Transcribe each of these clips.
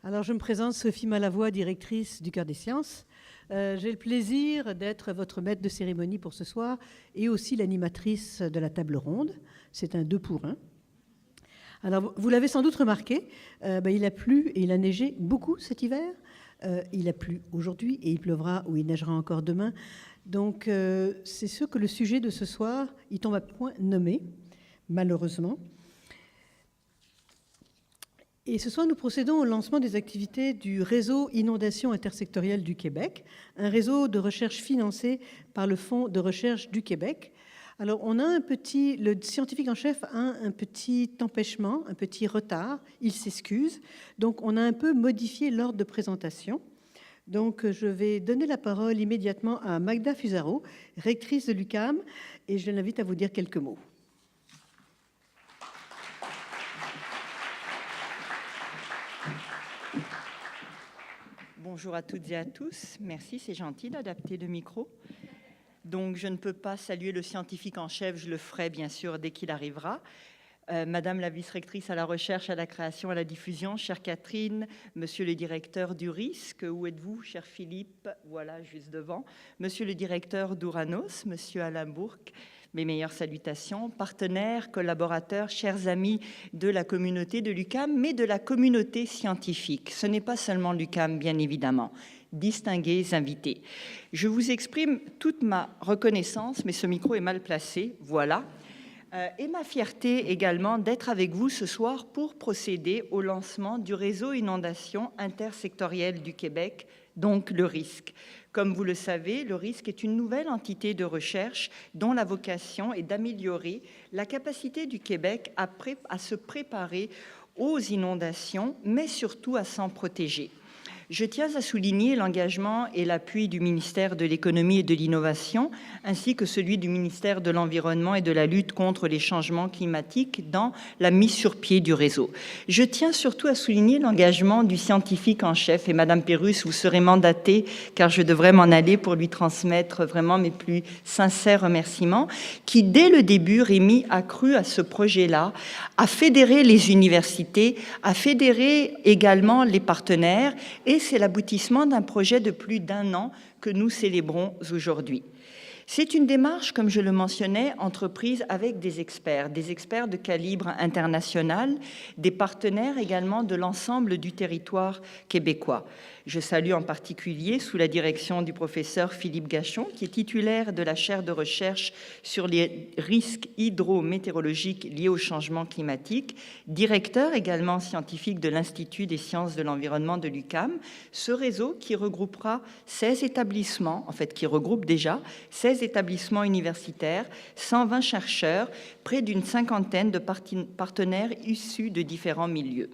Alors, je me présente Sophie Malavoie, directrice du Cœur des Sciences. J'ai le plaisir d'être votre maître de cérémonie pour ce soir et aussi l'animatrice de la table ronde. C'est un 2 pour 1. Alors, vous l'avez sans doute remarqué, il a plu et il a neigé beaucoup cet hiver. Il a plu aujourd'hui et il pleuvra ou il neigera encore demain. Donc, c'est sûr que le sujet de ce soir, il tombe à point nommé, malheureusement. Et ce soir, nous procédons au lancement des activités du réseau Inondations intersectorielles du Québec, un réseau de recherche financé par le Fonds de recherche du Québec. Alors, le scientifique en chef a un petit empêchement, un petit retard, il s'excuse. Donc, on a un peu modifié l'ordre de présentation. Donc, je vais donner la parole immédiatement à Magda Fusaro, rectrice de l'UQAM, et je l'invite à vous dire quelques mots. Bonjour à toutes et à tous. Merci, c'est gentil d'adapter le micro. Donc, je ne peux pas saluer le scientifique en chef, je le ferai bien sûr dès qu'il arrivera. Madame la vice-rectrice à la recherche, à la création, à la diffusion, chère Catherine, monsieur le directeur du risque, où êtes-vous, cher Philippe? Voilà, juste devant. Monsieur le directeur d'Ouranos, monsieur Alain Bourque, mes meilleures salutations, partenaires, collaborateurs, chers amis de la communauté de l'UQAM, mais de la communauté scientifique. Ce n'est pas seulement l'UQAM, bien évidemment. Distingués invités. Je vous exprime toute ma reconnaissance, mais ce micro est mal placé, voilà. Et ma fierté également d'être avec vous ce soir pour procéder au lancement du réseau Inondations intersectorielles du Québec, donc le RISC. Comme vous le savez, le RISC est une nouvelle entité de recherche dont la vocation est d'améliorer la capacité du Québec à se préparer aux inondations, mais surtout à s'en protéger. Je tiens à souligner l'engagement et l'appui du ministère de l'Économie et de l'Innovation, ainsi que celui du ministère de l'Environnement et de la lutte contre les changements climatiques dans la mise sur pied du réseau. Je tiens surtout à souligner l'engagement du scientifique en chef, et Madame Pérusse, vous serez mandatée, car je devrais m'en aller pour lui transmettre vraiment mes plus sincères remerciements, qui dès le début, Rémi, a cru à ce projet-là, à fédérer les universités, à fédérer également les partenaires, et c'est l'aboutissement d'un projet de plus d'1 an que nous célébrons aujourd'hui. C'est une démarche, comme je le mentionnais, entreprise avec des experts de calibre international, des partenaires également de l'ensemble du territoire québécois. Je salue en particulier, sous la direction du professeur Philippe Gachon, qui est titulaire de la chaire de recherche sur les risques hydrométéorologiques liés au changement climatique, directeur également scientifique de l'Institut des sciences de l'environnement de l'UQAM, ce réseau qui regroupera 16 établissements, en fait qui regroupe déjà 16 établissements universitaires, 120 chercheurs, près d'une cinquantaine de partenaires issus de différents milieux.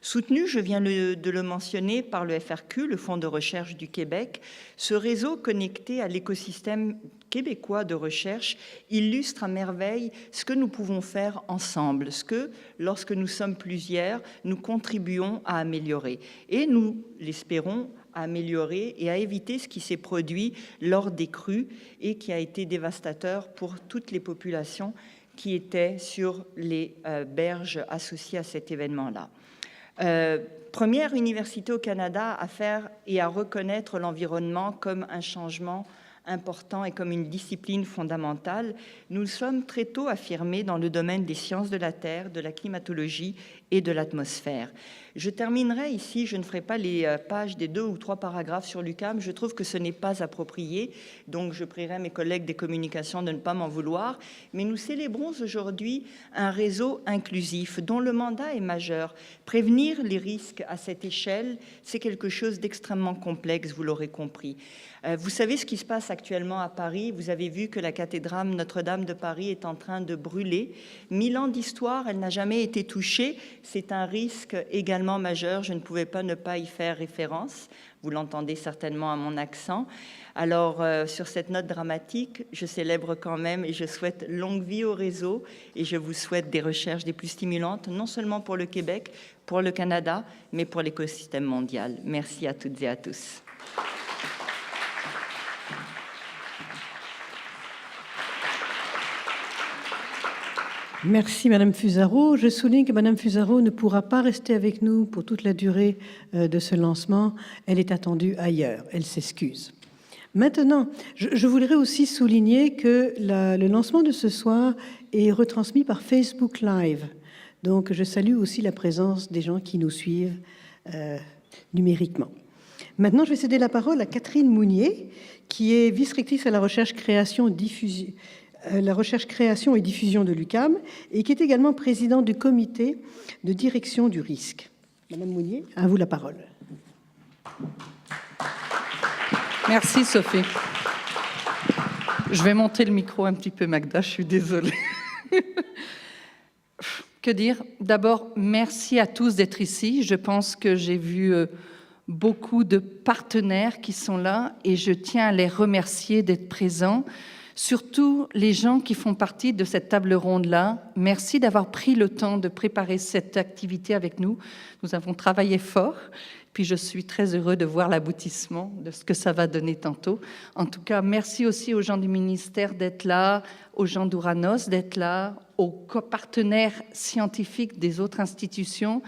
Soutenu, je viens de le mentionner, par le FRQ, le Fonds de recherche du Québec, ce réseau connecté à l'écosystème québécois de recherche illustre à merveille ce que nous pouvons faire ensemble, ce que, lorsque nous sommes plusieurs, nous contribuons à améliorer. Et nous l'espérons, à améliorer et à éviter ce qui s'est produit lors des crues et qui a été dévastateur pour toutes les populations qui étaient sur les berges associées à cet événement-là. Première université au Canada à faire et à reconnaître l'environnement comme un changement important et comme une discipline fondamentale, nous sommes très tôt affirmés dans le domaine des sciences de la Terre, de la climatologie et de l'atmosphère. Je terminerai ici, je ne ferai pas les pages des 2 ou 3 paragraphes sur l'UQAM, je trouve que ce n'est pas approprié, donc je prierai mes collègues des communications de ne pas m'en vouloir, mais nous célébrons aujourd'hui un réseau inclusif dont le mandat est majeur. Prévenir les risques à cette échelle, c'est quelque chose d'extrêmement complexe, vous l'aurez compris. Vous savez ce qui se passe actuellement à Paris, vous avez vu que la cathédrale Notre-Dame de Paris est en train de brûler. 1000 ans d'histoire, elle n'a jamais été touchée, c'est un risque également majeur, je ne pouvais pas ne pas y faire référence, vous l'entendez certainement à mon accent. Alors, sur cette note dramatique, je célèbre quand même et je souhaite longue vie au réseau et je vous souhaite des recherches des plus stimulantes, non seulement pour le Québec, pour le Canada, mais pour l'écosystème mondial. Merci à toutes et à tous. Merci Madame Fusaro. Je souligne que Madame Fusaro ne pourra pas rester avec nous pour toute la durée de ce lancement. Elle est attendue ailleurs. Elle s'excuse. Maintenant, je voudrais aussi souligner que le lancement de ce soir est retransmis par Facebook Live. Donc, je salue aussi la présence des gens qui nous suivent numériquement. Maintenant, je vais céder la parole à Catherine Mounier, qui est vice-rectrice à la recherche création et diffusion de l'UQAM et qui est également présidente du comité de direction du risque. Madame Mounier, à vous la parole. Merci Sophie. Je vais monter le micro un petit peu, Magda, je suis désolée. Que dire? D'abord, merci à tous d'être ici. Je pense que j'ai vu beaucoup de partenaires qui sont là et je tiens à les remercier d'être présents. Surtout les gens qui font partie de cette table ronde-là. Merci d'avoir pris le temps de préparer cette activité avec nous. Nous avons travaillé fort. Puis je suis très heureux de voir l'aboutissement de ce que ça va donner tantôt. En tout cas, merci aussi aux gens du ministère d'être là, aux gens d'Ouranos d'être là, aux partenaires scientifiques des autres institutions,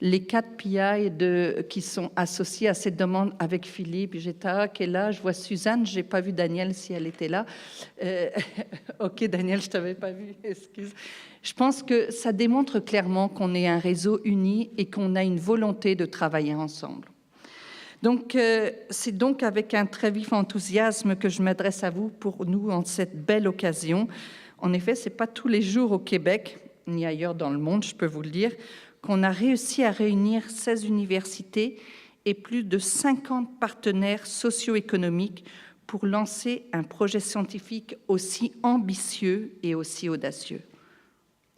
les 4 PI qui sont associés à cette demande avec Philippe Geta qui est là. Je vois Suzanne, je n'ai pas vu Daniel si elle était là. Ok, Daniel, je ne t'avais pas vu, excuse. Je pense que ça démontre clairement qu'on est un réseau uni et qu'on a une volonté de travailler ensemble. Donc, c'est donc avec un très vif enthousiasme que je m'adresse à vous pour nous en cette belle occasion. En effet, ce n'est pas tous les jours au Québec, ni ailleurs dans le monde, je peux vous le dire, qu'on a réussi à réunir 16 universités et plus de 50 partenaires socio-économiques pour lancer un projet scientifique aussi ambitieux et aussi audacieux.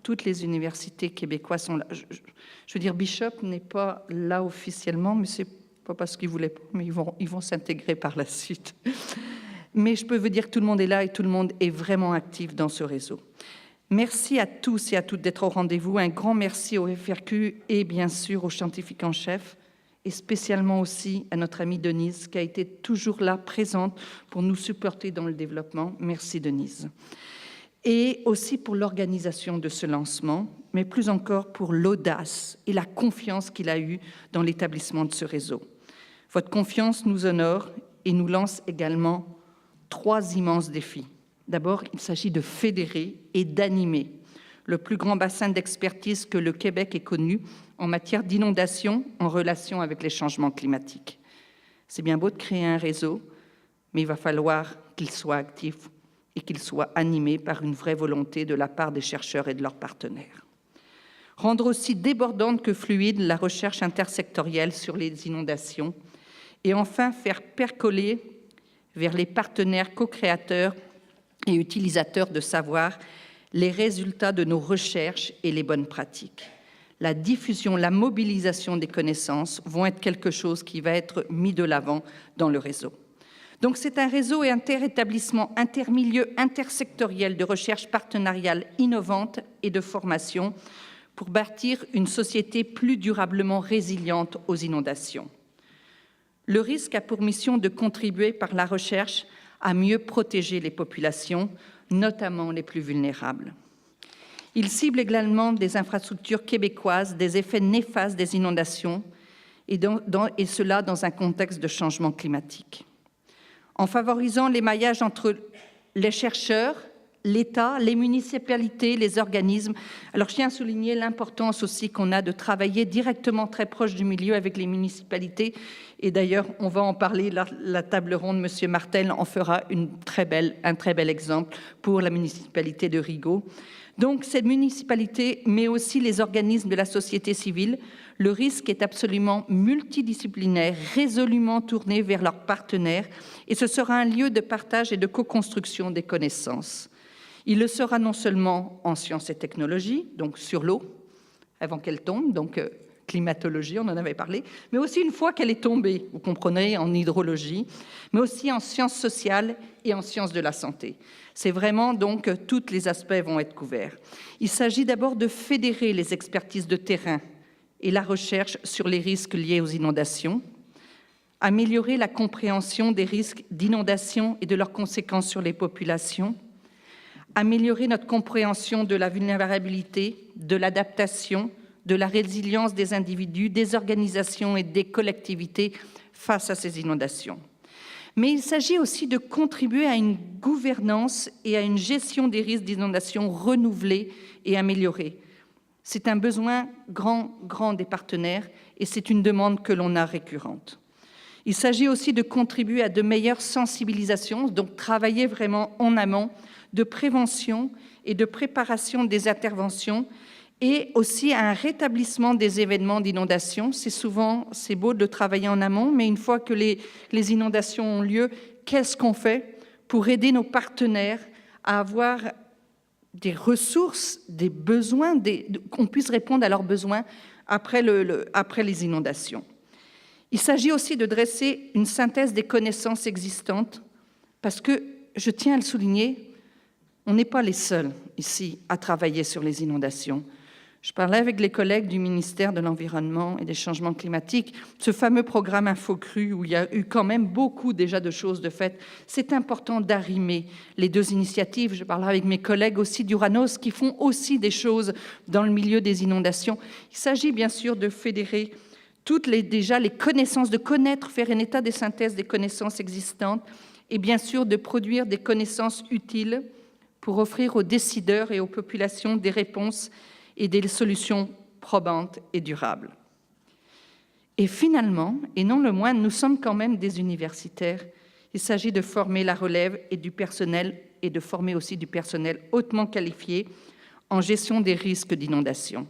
Toutes les universités québécoises sont là. Je veux dire, Bishop n'est pas là officiellement, mais ce n'est pas parce qu'ils ne voulaient pas, mais ils vont s'intégrer par la suite. Mais je peux vous dire que tout le monde est là et tout le monde est vraiment actif dans ce réseau. Merci à tous et à toutes d'être au rendez-vous. Un grand merci au FRQ et bien sûr aux scientifiques en chef, et spécialement aussi à notre amie Denise, qui a été toujours là, présente, pour nous supporter dans le développement. Merci Denise. Et aussi pour l'organisation de ce lancement, mais plus encore pour l'audace et la confiance qu'il a eue dans l'établissement de ce réseau. Votre confiance nous honore et nous lance également 3 immenses défis. D'abord, il s'agit de fédérer et d'animer le plus grand bassin d'expertise que le Québec ait connu en matière d'inondation en relation avec les changements climatiques. C'est bien beau de créer un réseau, mais il va falloir qu'il soit actif et qu'il soit animé par une vraie volonté de la part des chercheurs et de leurs partenaires. Rendre aussi débordante que fluide la recherche intersectorielle sur les inondations et enfin faire percoler vers les partenaires co-créateurs et utilisateurs de savoir les résultats de nos recherches et les bonnes pratiques. La diffusion, la mobilisation des connaissances vont être quelque chose qui va être mis de l'avant dans le réseau. Donc c'est un réseau et interétablissement intermilieu intersectoriel de recherche partenariale innovante et de formation pour bâtir une société plus durablement résiliente aux inondations. Le risque a pour mission de contribuer par la recherche à mieux protéger les populations, notamment les plus vulnérables. Il cible également des infrastructures québécoises, des effets néfastes des inondations, et cela dans un contexte de changement climatique. En favorisant l'émaillage entre les chercheurs, l'État, les municipalités, les organismes. Alors, je tiens à souligner l'importance aussi qu'on a de travailler directement très proche du milieu avec les municipalités. Et d'ailleurs, on va en parler, la table ronde, M. Martel en fera un très bel exemple pour la municipalité de Rigaud. Donc, cette municipalité, mais aussi les organismes de la société civile, le risque est absolument multidisciplinaire, résolument tourné vers leurs partenaires, et ce sera un lieu de partage et de co-construction des connaissances. Il le sera non seulement en sciences et technologies, donc sur l'eau, avant qu'elle tombe, donc climatologie, on en avait parlé, mais aussi une fois qu'elle est tombée, vous comprenez, en hydrologie, mais aussi en sciences sociales et en sciences de la santé. C'est vraiment donc tous les aspects vont être couverts. Il s'agit d'abord de fédérer les expertises de terrain et la recherche sur les risques liés aux inondations, améliorer la compréhension des risques d'inondation et de leurs conséquences sur les populations, améliorer notre compréhension de la vulnérabilité, de l'adaptation, de la résilience des individus, des organisations et des collectivités face à ces inondations. Mais il s'agit aussi de contribuer à une gouvernance et à une gestion des risques d'inondation renouvelée et améliorée. C'est un besoin grand des partenaires et c'est une demande que l'on a récurrente. Il s'agit aussi de contribuer à de meilleures sensibilisations, donc travailler vraiment en amont, de prévention et de préparation des interventions et aussi à un rétablissement des événements d'inondation. C'est beau de travailler en amont, mais une fois que les inondations ont lieu, qu'est-ce qu'on fait pour aider nos partenaires à avoir des ressources, des besoins, qu'on puisse répondre à leurs besoins après les inondations. Il s'agit aussi de dresser une synthèse des connaissances existantes, parce que, je tiens à le souligner, on n'est pas les seuls ici à travailler sur les inondations. Je parlais avec les collègues du ministère de l'Environnement et des Changements climatiques, ce fameux programme InfoCru où il y a eu quand même beaucoup déjà de choses de faites. C'est important d'arrimer les deux initiatives. Je parlerai avec mes collègues aussi d'Uranos qui font aussi des choses dans le milieu des inondations. Il s'agit bien sûr de fédérer déjà les connaissances, de connaître, faire un état des synthèses des connaissances existantes et bien sûr de produire des connaissances utiles pour offrir aux décideurs et aux populations des réponses et des solutions probantes et durables. Et finalement, et non le moindre, nous sommes quand même des universitaires. Il s'agit de former la relève et du personnel, et de former aussi du personnel hautement qualifié en gestion des risques d'inondation.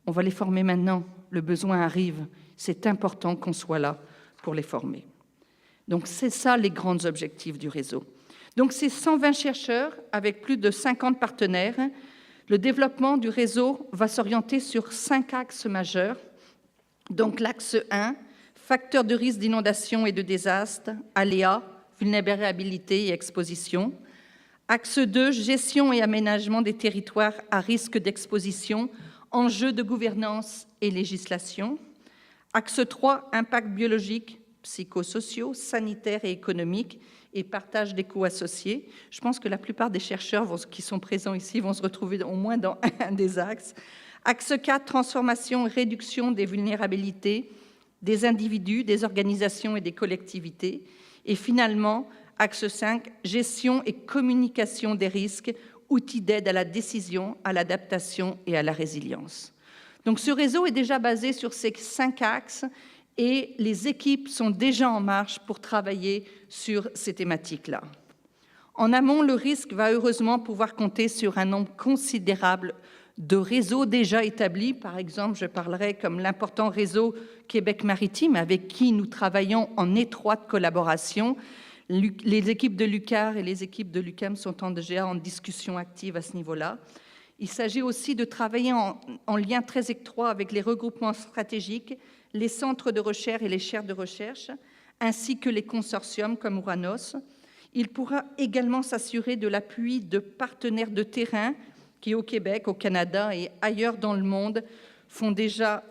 On va les former maintenant, le besoin arrive, c'est important qu'on soit là pour les former. Donc c'est ça les grands objectifs du réseau. Donc c'est 120 chercheurs avec plus de 50 partenaires. Le développement du réseau va s'orienter sur 5 axes majeurs. Donc l'axe 1, facteurs de risque d'inondation et de désastre, aléas, vulnérabilité et exposition. Axe 2, gestion et aménagement des territoires à risque d'exposition, enjeux de gouvernance et législation. Axe 3, impact biologique, psychosociaux, sanitaires et économiques et partage des coûts associés. Je pense que la plupart des chercheurs qui sont présents ici vont se retrouver au moins dans un des axes. Axe 4, transformation et réduction des vulnérabilités des individus, des organisations et des collectivités. Et finalement, axe 5, gestion et communication des risques, outils d'aide à la décision, à l'adaptation et à la résilience. Donc ce réseau est déjà basé sur ces 5 axes et les équipes sont déjà en marche pour travailler sur ces thématiques-là. En amont, le risque va heureusement pouvoir compter sur un nombre considérable de réseaux déjà établis. Par exemple, je parlerai comme l'important réseau Québec Maritime avec qui nous travaillons en étroite collaboration. Les équipes de l'UQAR et les équipes de l'UQAM sont déjà en discussion active à ce niveau-là. Il s'agit aussi de travailler en lien très étroit avec les regroupements stratégiques, les centres de recherche et les chaires de recherche, ainsi que les consortiums comme Uranos. Il pourra également s'assurer de l'appui de partenaires de terrain qui, au Québec, au Canada et ailleurs dans le monde, font déjà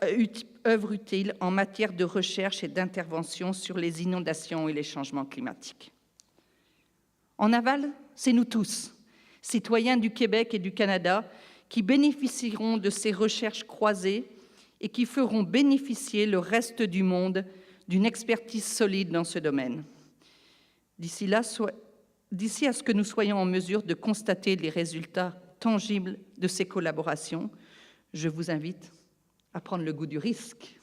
œuvre utile en matière de recherche et d'intervention sur les inondations et les changements climatiques. En aval, c'est nous tous, citoyens du Québec et du Canada, qui bénéficieront de ces recherches croisées et qui feront bénéficier le reste du monde d'une expertise solide dans ce domaine. D'ici à ce que nous soyons en mesure de constater les résultats tangibles de ces collaborations, je vous invite à prendre le goût du risque.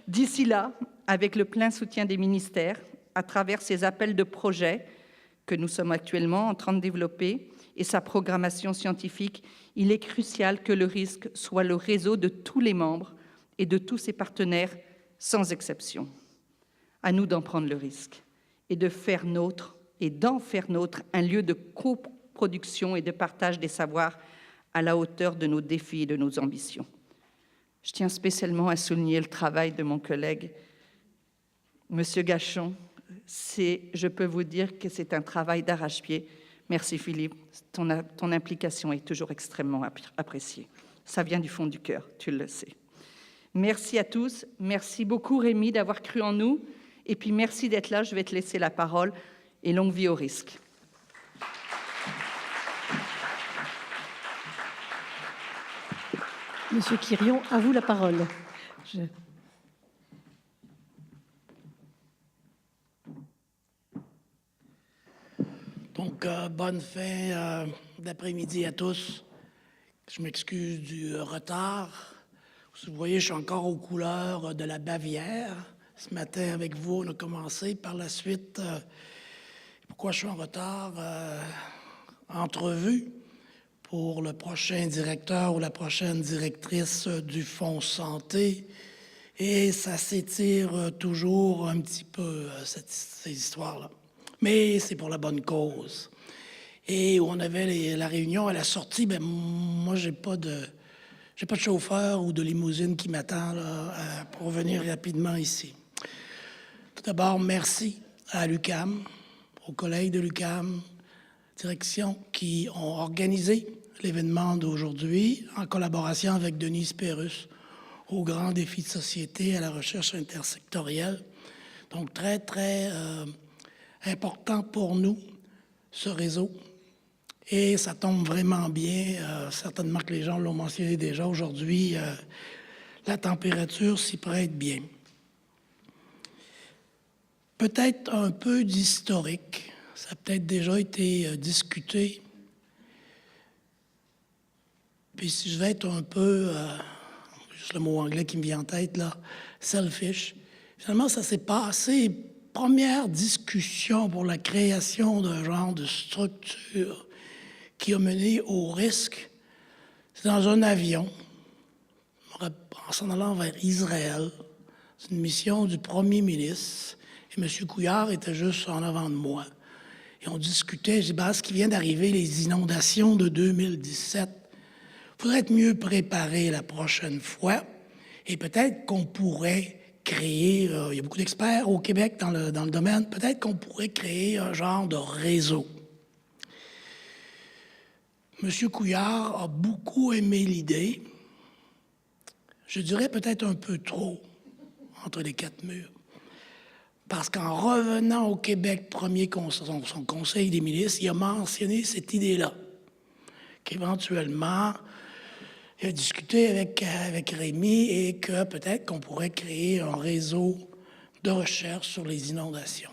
D'ici là, avec le plein soutien des ministères, à travers ces appels de projets que nous sommes actuellement en train de développer et sa programmation scientifique, il est crucial que le risque soit le réseau de tous les membres et de tous ses partenaires, sans exception. À nous d'en prendre le risque et d'en faire nôtre un lieu de coproduction et de partage des savoirs à la hauteur de nos défis et de nos ambitions. Je tiens spécialement à souligner le travail de mon collègue, Monsieur Gachon. Je peux vous dire que c'est un travail d'arrache-pied. Merci Philippe, ton implication est toujours extrêmement appréciée. Ça vient du fond du cœur, tu le sais. Merci à tous, merci beaucoup Rémi d'avoir cru en nous, et puis merci d'être là, je vais te laisser la parole, et longue vie au risque. Monsieur Quirion, à vous la parole. Donc, bonne fin d'après-midi à tous. Je m'excuse du retard. Vous voyez, je suis encore aux couleurs de la Bavière. Ce matin, avec vous, on a commencé. Par la suite, pourquoi je suis en retard? Entrevue pour le prochain directeur ou la prochaine directrice du Fonds Santé. Et ça s'étire toujours un petit peu, ces histoires-là. Mais c'est pour la bonne cause. Et où on avait la réunion à la sortie, ben moi, j'ai pas de chauffeur ou de limousine qui m'attend là, pour venir rapidement ici. Tout d'abord, merci à l'UQAM, aux collègues de l'UQAM, direction, qui ont organisé l'événement d'aujourd'hui en collaboration avec Denise Pérusse au grand défi de société à la recherche intersectorielle. Donc, très, très important pour nous, ce réseau. Et ça tombe vraiment bien. Certainement que les gens l'ont mentionné déjà aujourd'hui. La température s'y prête bien. Peut-être un peu d'historique. Ça a peut-être déjà été discuté. Puis si je vais être un peu, juste le mot anglais qui me vient en tête, là, selfish, finalement, ça s'est passé, première discussion pour la création d'un genre de structure qui a mené au risque. C'est dans un avion, en s'en allant vers Israël. C'est une mission du premier ministre. Et M. Couillard était juste en avant de moi. Et on discutait, je dis, ben, ce qui vient d'arriver, les inondations de 2017, il faudrait être mieux préparé la prochaine fois. Et peut-être qu'on pourrait créer, il y a beaucoup d'experts au Québec dans le domaine, peut-être qu'on pourrait créer un genre de réseau. M. Couillard a beaucoup aimé l'idée, je dirais peut-être un peu trop, entre les quatre murs. Parce qu'en revenant au Québec, son conseil des ministres, il a mentionné cette idée-là, qu'éventuellement, il a discuté avec Rémi et que peut-être qu'on pourrait créer un réseau de recherche sur les inondations.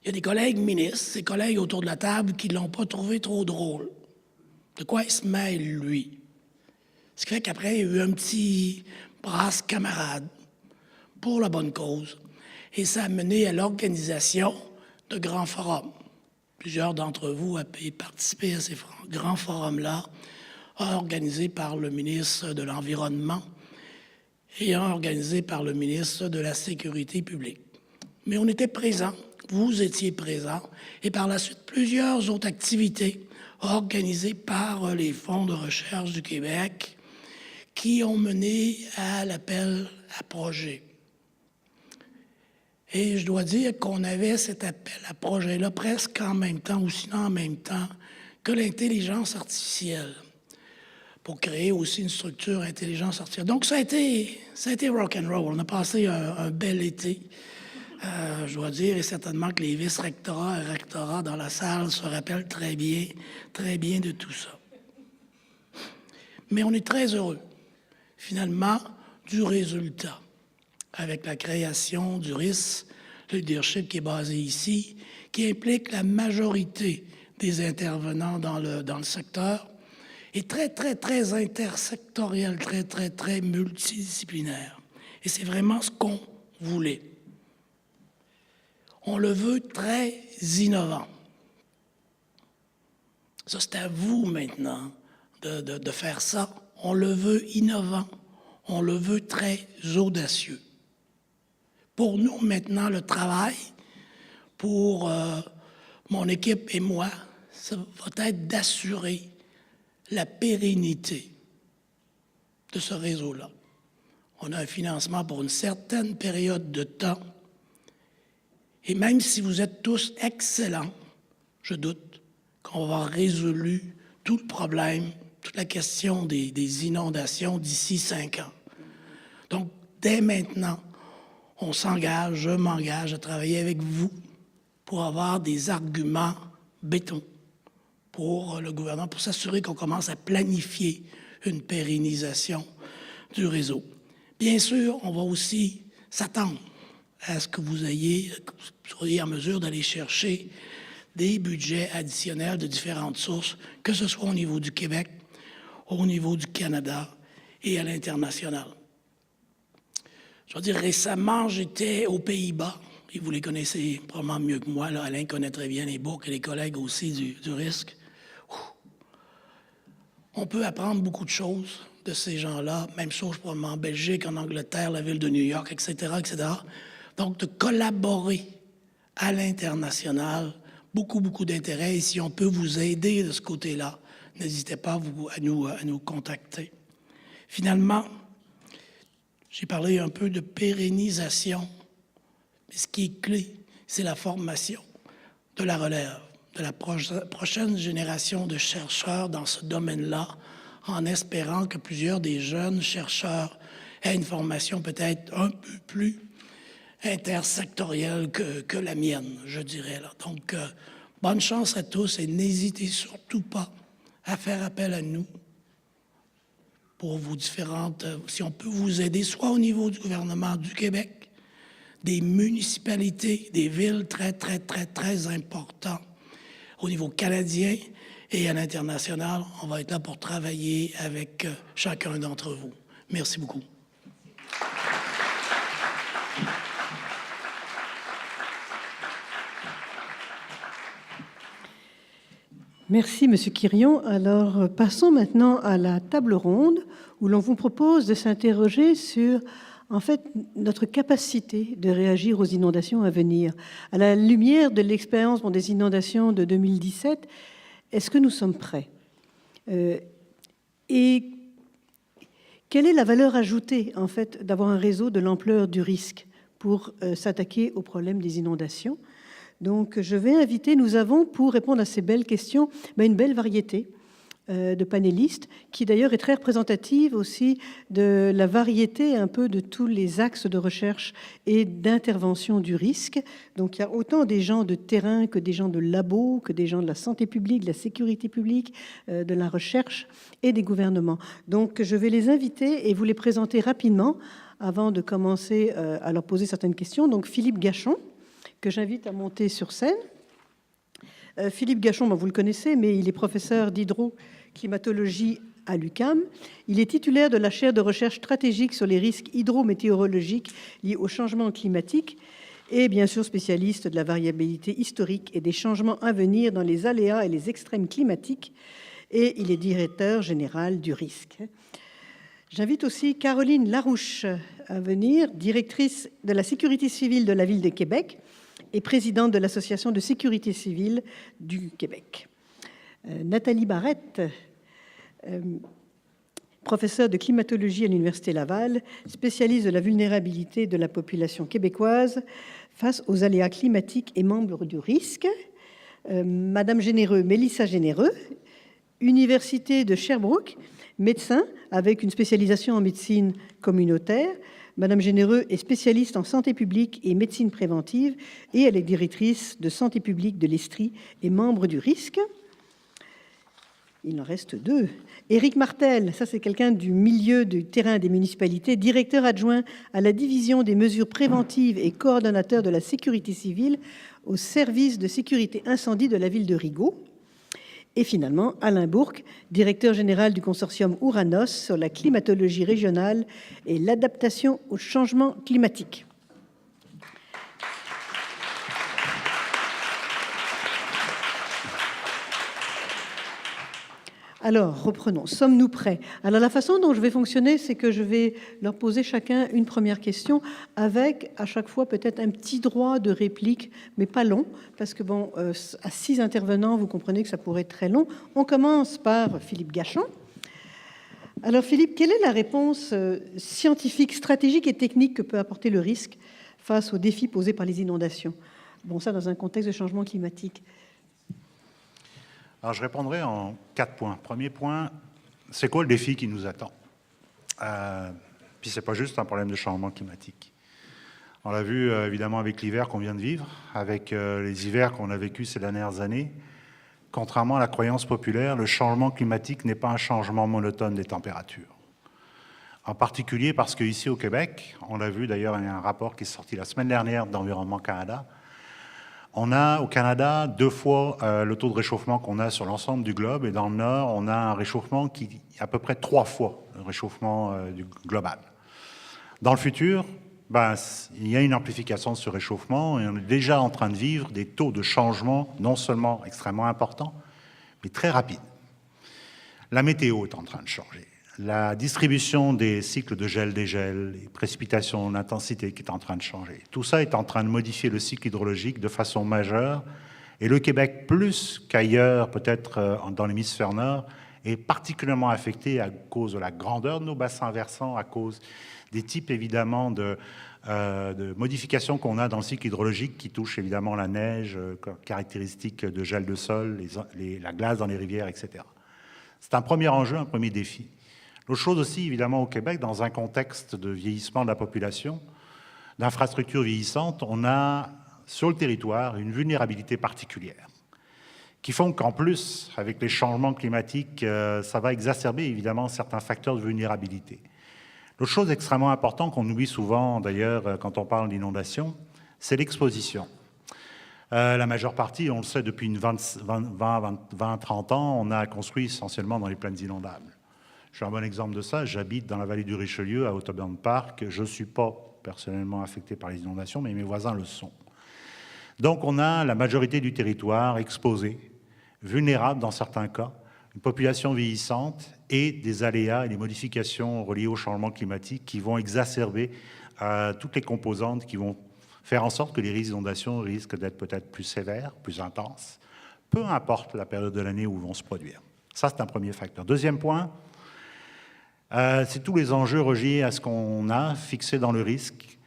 Il y a des collègues ministres, ses collègues autour de la table, qui ne l'ont pas trouvé trop drôle. De quoi il se mêle, lui? Ce qui fait qu'après, il y a eu un petit brasse camarade pour la bonne cause. Et ça a mené à l'organisation de grands forums. Plusieurs d'entre vous avez participé à ces grands forums-là, un organisé par le ministre de l'Environnement et un organisé par le ministre de la Sécurité publique. Mais on était présents, vous étiez présents, et par la suite, plusieurs autres activités organisées par les fonds de recherche du Québec qui ont mené à l'appel à projet. Et je dois dire qu'on avait cet appel à projet-là presque en même temps, ou sinon en même temps, que l'intelligence artificielle, pour créer aussi une structure intelligence artificielle. Donc, ça a été rock'n'roll. On a passé un bel été, je dois dire, et certainement que les vice-rectorats et rectorats dans la salle se rappellent très bien de tout ça. Mais on est très heureux, finalement, du résultat, avec la création du RIS, le leadership qui est basé ici, qui implique la majorité des intervenants dans le secteur, est très, très, très intersectoriel, très, très, très multidisciplinaire. Et c'est vraiment ce qu'on voulait. On le veut très innovant. Ça, c'est à vous maintenant de faire ça. On le veut innovant. On le veut très audacieux. Pour nous, maintenant, le travail, pour mon équipe et moi, ça va être d'assurer la pérennité de ce réseau-là. On a un financement pour une certaine période de temps. Et même si vous êtes tous excellents, je doute qu'on va avoir résolu tout le problème, toute la question des inondations d'ici 5 ans. Donc, dès maintenant, on s'engage, je m'engage à travailler avec vous pour avoir des arguments béton pour le gouvernement, pour s'assurer qu'on commence à planifier une pérennisation du réseau. Bien sûr, on va aussi s'attendre à ce que vous soyez en mesure d'aller chercher des budgets additionnels de différentes sources, que ce soit au niveau du Québec, au niveau du Canada et à l'international. Je veux dire, récemment, j'étais aux Pays-Bas, et vous les connaissez probablement mieux que moi, là. Alain connaît très bien les bourgs et les collègues aussi du risque. On peut apprendre beaucoup de choses de ces gens-là, même chose probablement en Belgique, en Angleterre, la ville de New York, etc., etc. Donc, de collaborer à l'international, beaucoup d'intérêt. Et si on peut vous aider de ce côté-là, n'hésitez pas à nous contacter. Finalement, j'ai parlé un peu de pérennisation, mais ce qui est clé, c'est la formation de la relève, de la prochaine génération de chercheurs dans ce domaine-là, en espérant que plusieurs des jeunes chercheurs aient une formation peut-être un peu plus intersectorielle que la mienne, je dirais. Là. Donc, bonne chance à tous et n'hésitez surtout pas à faire appel à nous pour vos différentes... si on peut vous aider, soit au niveau du gouvernement du Québec, des municipalités, des villes très importantes au niveau canadien et à l'international. On va être là pour travailler avec chacun d'entre vous. Merci beaucoup. Merci, Monsieur Quirion. Alors, passons maintenant à la table ronde où l'on vous propose de s'interroger sur, en fait, notre capacité de réagir aux inondations à venir. À la lumière de l'expérience des inondations de 2017, est-ce que nous sommes prêts? Et quelle est la valeur ajoutée, en fait, d'avoir un réseau de l'ampleur du risque pour s'attaquer au problème des inondations? Donc, je vais inviter, nous avons, pour répondre à ces belles questions, une belle variété de panélistes, qui d'ailleurs est très représentative aussi de la variété un peu de tous les axes de recherche et d'intervention du risque. Donc, il y a autant des gens de terrain que des gens de labo, que des gens de la santé publique, de la sécurité publique, de la recherche et des gouvernements. Donc, je vais les inviter et vous les présenter rapidement avant de commencer à leur poser certaines questions. Donc, Philippe Gachon, que j'invite à monter sur scène. Philippe Gachon, vous le connaissez, mais il est professeur d'hydroclimatologie à l'UQAM. Il est titulaire de la chaire de recherche stratégique sur les risques hydrométéorologiques liés au changement climatique et bien sûr spécialiste de la variabilité historique et des changements à venir dans les aléas et les extrêmes climatiques. Et il est directeur général du risque. J'invite aussi Caroline Larouche à venir, directrice de la sécurité civile de la Ville de Québec et présidente de l'Association de sécurité civile du Québec. Nathalie Barrette, professeure de climatologie à l'Université Laval, spécialiste de la vulnérabilité de la population québécoise face aux aléas climatiques et membre du risque. Madame Généreux, Mélissa Généreux, Université de Sherbrooke, médecin avec une spécialisation en médecine communautaire. Madame Généreux est spécialiste en santé publique et médecine préventive et elle est directrice de santé publique de l'Estrie et membre du risque. Il en reste deux. Éric Martel, ça c'est quelqu'un du milieu du terrain des municipalités, directeur adjoint à la division des mesures préventives et coordonnateur de la sécurité civile au service de sécurité incendie de la ville de Rigaud. Et finalement, Alain Bourque, directeur général du consortium Ouranos sur la climatologie régionale et l'adaptation au changement climatique. Alors, reprenons. Sommes-nous prêts? Alors, la façon dont je vais fonctionner, c'est que je vais leur poser chacun une première question avec, à chaque fois, peut-être un petit droit de réplique, mais pas long, parce que, à 6 intervenants, vous comprenez que ça pourrait être très long. On commence par Philippe Gachon. Alors, Philippe, quelle est la réponse scientifique, stratégique et technique que peut apporter le risque face aux défis posés par les inondations? Bon, ça, dans un contexte de changement climatique. Alors, je répondrai en 4 points. Premier point, c'est quoi le défi qui nous attend? Puis, ce n'est pas juste un problème de changement climatique. On l'a vu, évidemment, avec l'hiver qu'on vient de vivre, avec les hivers qu'on a vécus ces dernières années. contrairement à la croyance populaire, le changement climatique n'est pas un changement monotone des températures. En particulier parce qu'ici au Québec, on l'a vu d'ailleurs, il y a un rapport qui est sorti la semaine dernière d'Environnement Canada, on a au Canada 2 fois le taux de réchauffement qu'on a sur l'ensemble du globe, et dans le Nord, on a un réchauffement qui est à peu près 3 fois le réchauffement global. Dans le futur, il y a une amplification de ce réchauffement, et on est déjà en train de vivre des taux de changement non seulement extrêmement importants, mais très rapides. La météo est en train de changer. La distribution des cycles de gel-dégel, les précipitations, l'intensité qui est en train de changer. Tout ça est en train de modifier le cycle hydrologique de façon majeure. Et le Québec, plus qu'ailleurs, peut-être dans l'hémisphère nord, est particulièrement affecté à cause de la grandeur de nos bassins versants, à cause des types, évidemment, de modifications qu'on a dans le cycle hydrologique qui touchent, évidemment, la neige, caractéristiques de gel de sol, la glace dans les rivières, etc. C'est un premier enjeu, un premier défi. L'autre chose aussi, évidemment, au Québec, dans un contexte de vieillissement de la population, d'infrastructures vieillissantes, on a sur le territoire une vulnérabilité particulière qui font qu'en plus, avec les changements climatiques, ça va exacerber évidemment certains facteurs de vulnérabilité. L'autre chose extrêmement importante qu'on oublie souvent d'ailleurs quand on parle d'inondation, c'est l'exposition. La majeure partie, on le sait depuis 20-30 ans, on a construit essentiellement dans les plaines inondables. Je suis un bon exemple de ça. J'habite dans la vallée du Richelieu, à Autobahn Park. Je ne suis pas personnellement affecté par les inondations, mais mes voisins le sont. Donc on a la majorité du territoire exposé, vulnérable dans certains cas, une population vieillissante et des aléas et des modifications reliées au changement climatique qui vont exacerber toutes les composantes qui vont faire en sorte que les risques d'inondation risquent d'être peut-être plus sévères, plus intenses, peu importe la période de l'année où ils vont se produire. Ça, c'est un premier facteur. Deuxième point, c'est tous les enjeux reliés à ce qu'on a fixé dans le risque,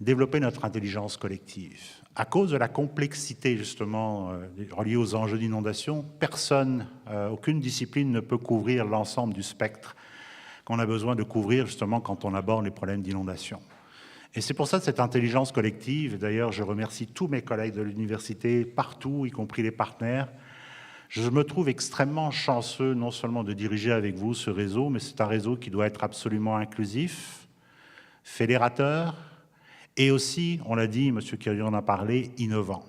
développer notre intelligence collective. À cause de la complexité, justement, reliée aux enjeux d'inondation, personne, aucune discipline ne peut couvrir l'ensemble du spectre qu'on a besoin de couvrir, justement, quand on aborde les problèmes d'inondation. Et c'est pour ça que cette intelligence collective, d'ailleurs, je remercie tous mes collègues de l'université, partout, y compris les partenaires. Je me trouve extrêmement chanceux, non seulement de diriger avec vous ce réseau, mais c'est un réseau qui doit être absolument inclusif, fédérateur, et aussi, on l'a dit, M. Quirion en a parlé, innovant.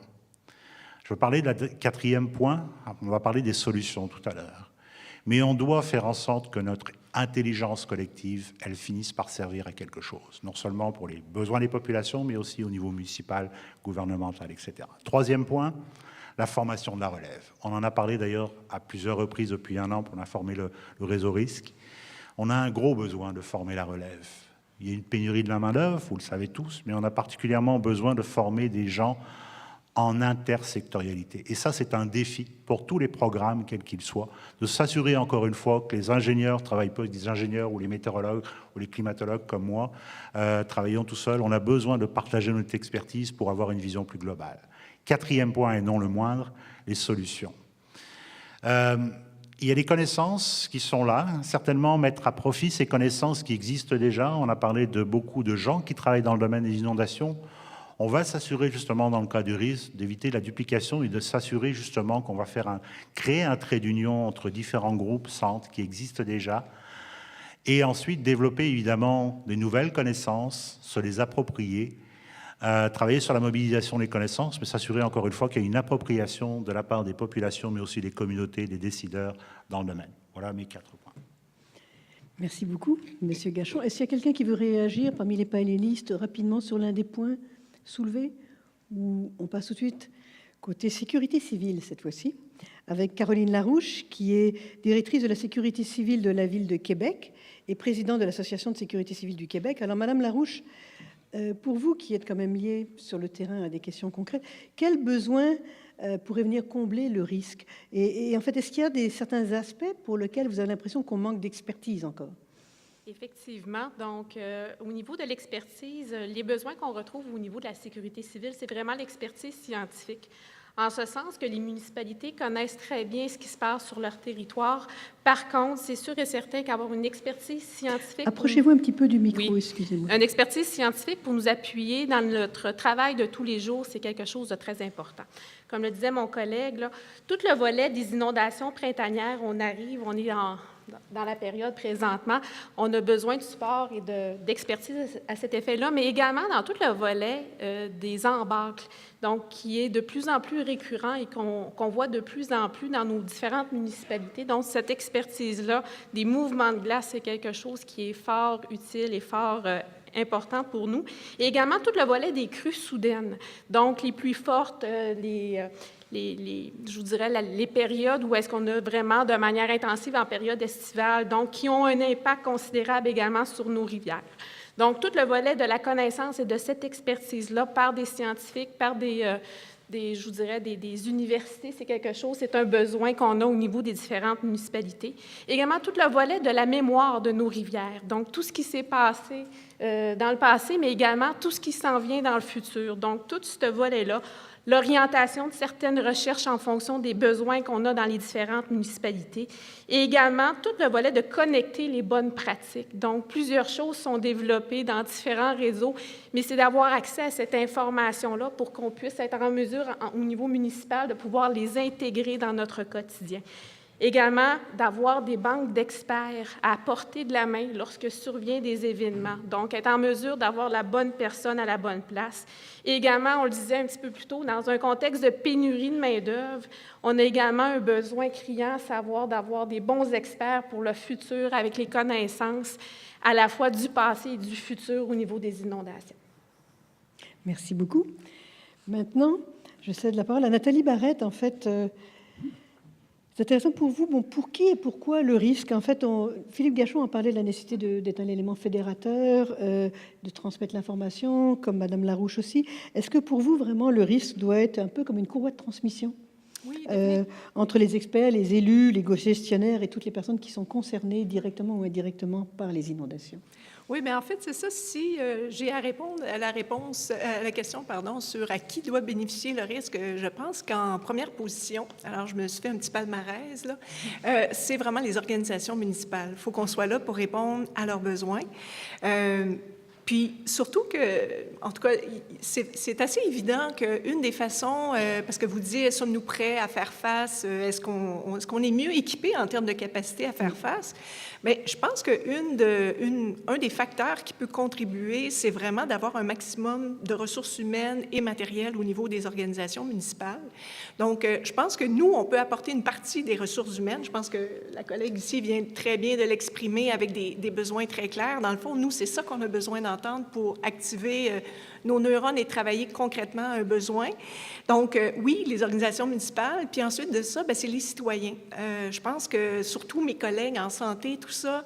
Je veux parler de la 4e point, on va parler des solutions tout à l'heure. Mais on doit faire en sorte que notre intelligence collective, elle finisse par servir à quelque chose, non seulement pour les besoins des populations, mais aussi au niveau municipal, gouvernemental, etc. 3e point, la formation de la relève. On en a parlé d'ailleurs à plusieurs reprises depuis 1 an pour informer le réseau risque. On a un gros besoin de former la relève. Il y a une pénurie de la main-d'œuvre, vous le savez tous, mais on a particulièrement besoin de former des gens en intersectorialité. Et ça, c'est un défi pour tous les programmes, quels qu'ils soient, de s'assurer encore une fois que les ingénieurs ne travaillent pas avec des ingénieurs ou les météorologues ou les climatologues comme moi, travaillons tout seuls. On a besoin de partager notre expertise pour avoir une vision plus globale. 4e point, et non le moindre, les solutions. Il y a des connaissances qui sont là, certainement mettre à profit ces connaissances qui existent déjà. On a parlé de beaucoup de gens qui travaillent dans le domaine des inondations. On va s'assurer justement dans le cas du risque d'éviter la duplication et de s'assurer justement qu'on va créer un trait d'union entre différents groupes, centres qui existent déjà, et ensuite développer évidemment des nouvelles connaissances, se les approprier, travailler sur la mobilisation des connaissances, mais s'assurer encore une fois qu'il y a une appropriation de la part des populations, mais aussi des communautés, des décideurs dans le domaine. Voilà mes 4 points. Merci beaucoup, M. Gachon. Est-ce qu'il y a quelqu'un qui veut réagir parmi les panélistes rapidement sur l'un des points soulevés? Ou on passe tout de suite côté sécurité civile cette fois-ci, avec Caroline Larouche, qui est directrice de la sécurité civile de la Ville de Québec et présidente de l'Association de sécurité civile du Québec. Alors, Madame Larouche, pour vous qui êtes quand même liée sur le terrain à des questions concrètes, quels besoins pourraient venir combler le risque? Et en fait, est-ce qu'il y a certains aspects pour lesquels vous avez l'impression qu'on manque d'expertise encore? Effectivement. Donc, au niveau de l'expertise, les besoins qu'on retrouve au niveau de la sécurité civile, c'est vraiment l'expertise scientifique. en ce sens que les municipalités connaissent très bien ce qui se passe sur leur territoire. Par contre, c'est sûr et certain qu'avoir une expertise scientifique... Approchez-vous un petit peu du micro, Oui. excusez-moi. Une expertise scientifique pour nous appuyer dans notre travail de tous les jours, c'est quelque chose de très important. Comme le disait mon collègue, là, tout le volet des inondations printanières, on est dans la période présentement, on a besoin de support et d'expertise à cet effet-là, mais également dans tout le volet des embâcles, donc qui est de plus en plus récurrent et qu'on voit de plus en plus dans nos différentes municipalités. Donc, cette expertise-là, des mouvements de glace, c'est quelque chose qui est fort utile et fort important pour nous. Et également tout le volet des crues soudaines, donc les pluies fortes, je vous dirais, les périodes où est-ce qu'on a vraiment de manière intensive en période estivale, donc qui ont un impact considérable également sur nos rivières. Donc, tout le volet de la connaissance et de cette expertise-là par des scientifiques, par je vous dirais, des universités, c'est quelque chose, c'est un besoin qu'on a au niveau des différentes municipalités. Également, tout le volet de la mémoire de nos rivières, donc tout ce qui s'est passé dans le passé, mais également tout ce qui s'en vient dans le futur. Donc, tout ce volet-là, l'orientation de certaines recherches en fonction des besoins qu'on a dans les différentes municipalités et également tout le volet de connecter les bonnes pratiques. Donc, plusieurs choses sont développées dans différents réseaux, mais c'est d'avoir accès à cette information-là pour qu'on puisse être en mesure, au niveau municipal, de pouvoir les intégrer dans notre quotidien. Également, d'avoir des banques d'experts à portée de la main lorsque survient des événements. Donc, être en mesure d'avoir la bonne personne à la bonne place. Et également, on le disait un petit peu plus tôt, dans un contexte de pénurie de main-d'œuvre, on a également un besoin criant, à savoir d'avoir des bons experts pour le futur avec les connaissances à la fois du passé et du futur au niveau des inondations. Merci beaucoup. Maintenant, je cède la parole à Nathalie Barrette. En fait, c'est intéressant pour vous. Bon, pour qui et pourquoi le risque? En fait, Philippe Gachon a parlé de la nécessité d'être un élément fédérateur, de transmettre l'information, comme Madame Larouche aussi. Est-ce que pour vous, vraiment, le risque doit être un peu comme une courroie de transmission entre les experts, les élus, les gestionnaires et toutes les personnes qui sont concernées directement ou indirectement par les inondations? Oui, bien en fait, c'est ça. Si j'ai à répondre à la question, sur à qui doit bénéficier le risque, je pense qu'en première position, alors je me suis fait un petit palmarès, là, c'est vraiment les organisations municipales. Il faut qu'on soit là pour répondre à leurs besoins. Puis surtout que, en tout cas, c'est assez évident qu'une des façons, parce que vous disiez, sommes-nous prêts à faire face, est-ce qu'on est mieux équipé en termes de capacité à faire face? Bien, je pense qu'un des facteurs qui peut contribuer, c'est vraiment d'avoir un maximum de ressources humaines et matérielles au niveau des organisations municipales. Donc, je pense que nous, on peut apporter une partie des ressources humaines. Je pense que la collègue ici vient très bien de l'exprimer avec des besoins très clairs. Dans le fond, nous, c'est ça qu'on a besoin d'entendre pour activer nos neurones et travailler concrètement un besoin. Donc, oui, les organisations municipales, puis ensuite de ça, bien, c'est les citoyens. Je pense que surtout mes collègues en santé, tout ça,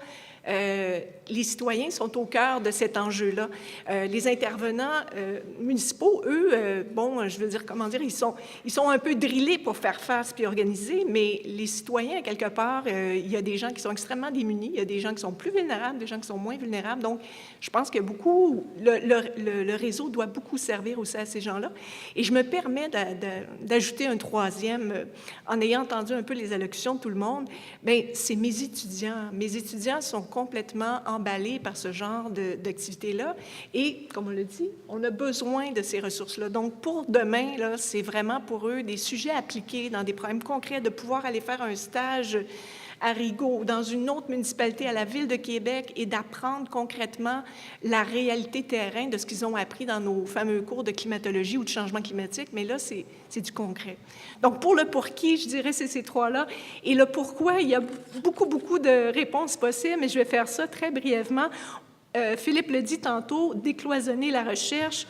les citoyens sont au cœur de cet enjeu-là. Les intervenants municipaux, eux, je veux dire, ils sont un peu drillés pour faire face puis organiser, mais les citoyens, quelque part, il y a des gens qui sont extrêmement démunis, il y a des gens qui sont plus vulnérables, des gens qui sont moins vulnérables. Donc, je pense que le réseau doit beaucoup servir aussi à ces gens-là. Et je me permets d'ajouter un troisième, en ayant entendu un peu les allocutions de tout le monde, bien, c'est mes étudiants. Mes étudiants sont complètement emballés par ce genre d'activité-là. Et, comme on l'a dit, on a besoin de ces ressources-là. Donc, pour demain, là, c'est vraiment pour eux des sujets appliqués dans des problèmes concrets, de pouvoir aller faire un stage à Rigaud ou dans une autre municipalité à la Ville de Québec et d'apprendre concrètement la réalité terrain de ce qu'ils ont appris dans nos fameux cours de climatologie ou de changement climatique. Mais là, c'est du concret. Donc, pour le pour qui, je dirais, c'est ces trois-là. Et le pourquoi, il y a beaucoup de réponses possibles, mais je vais faire ça très brièvement. Philippe le dit tantôt, décloisonner la recherche,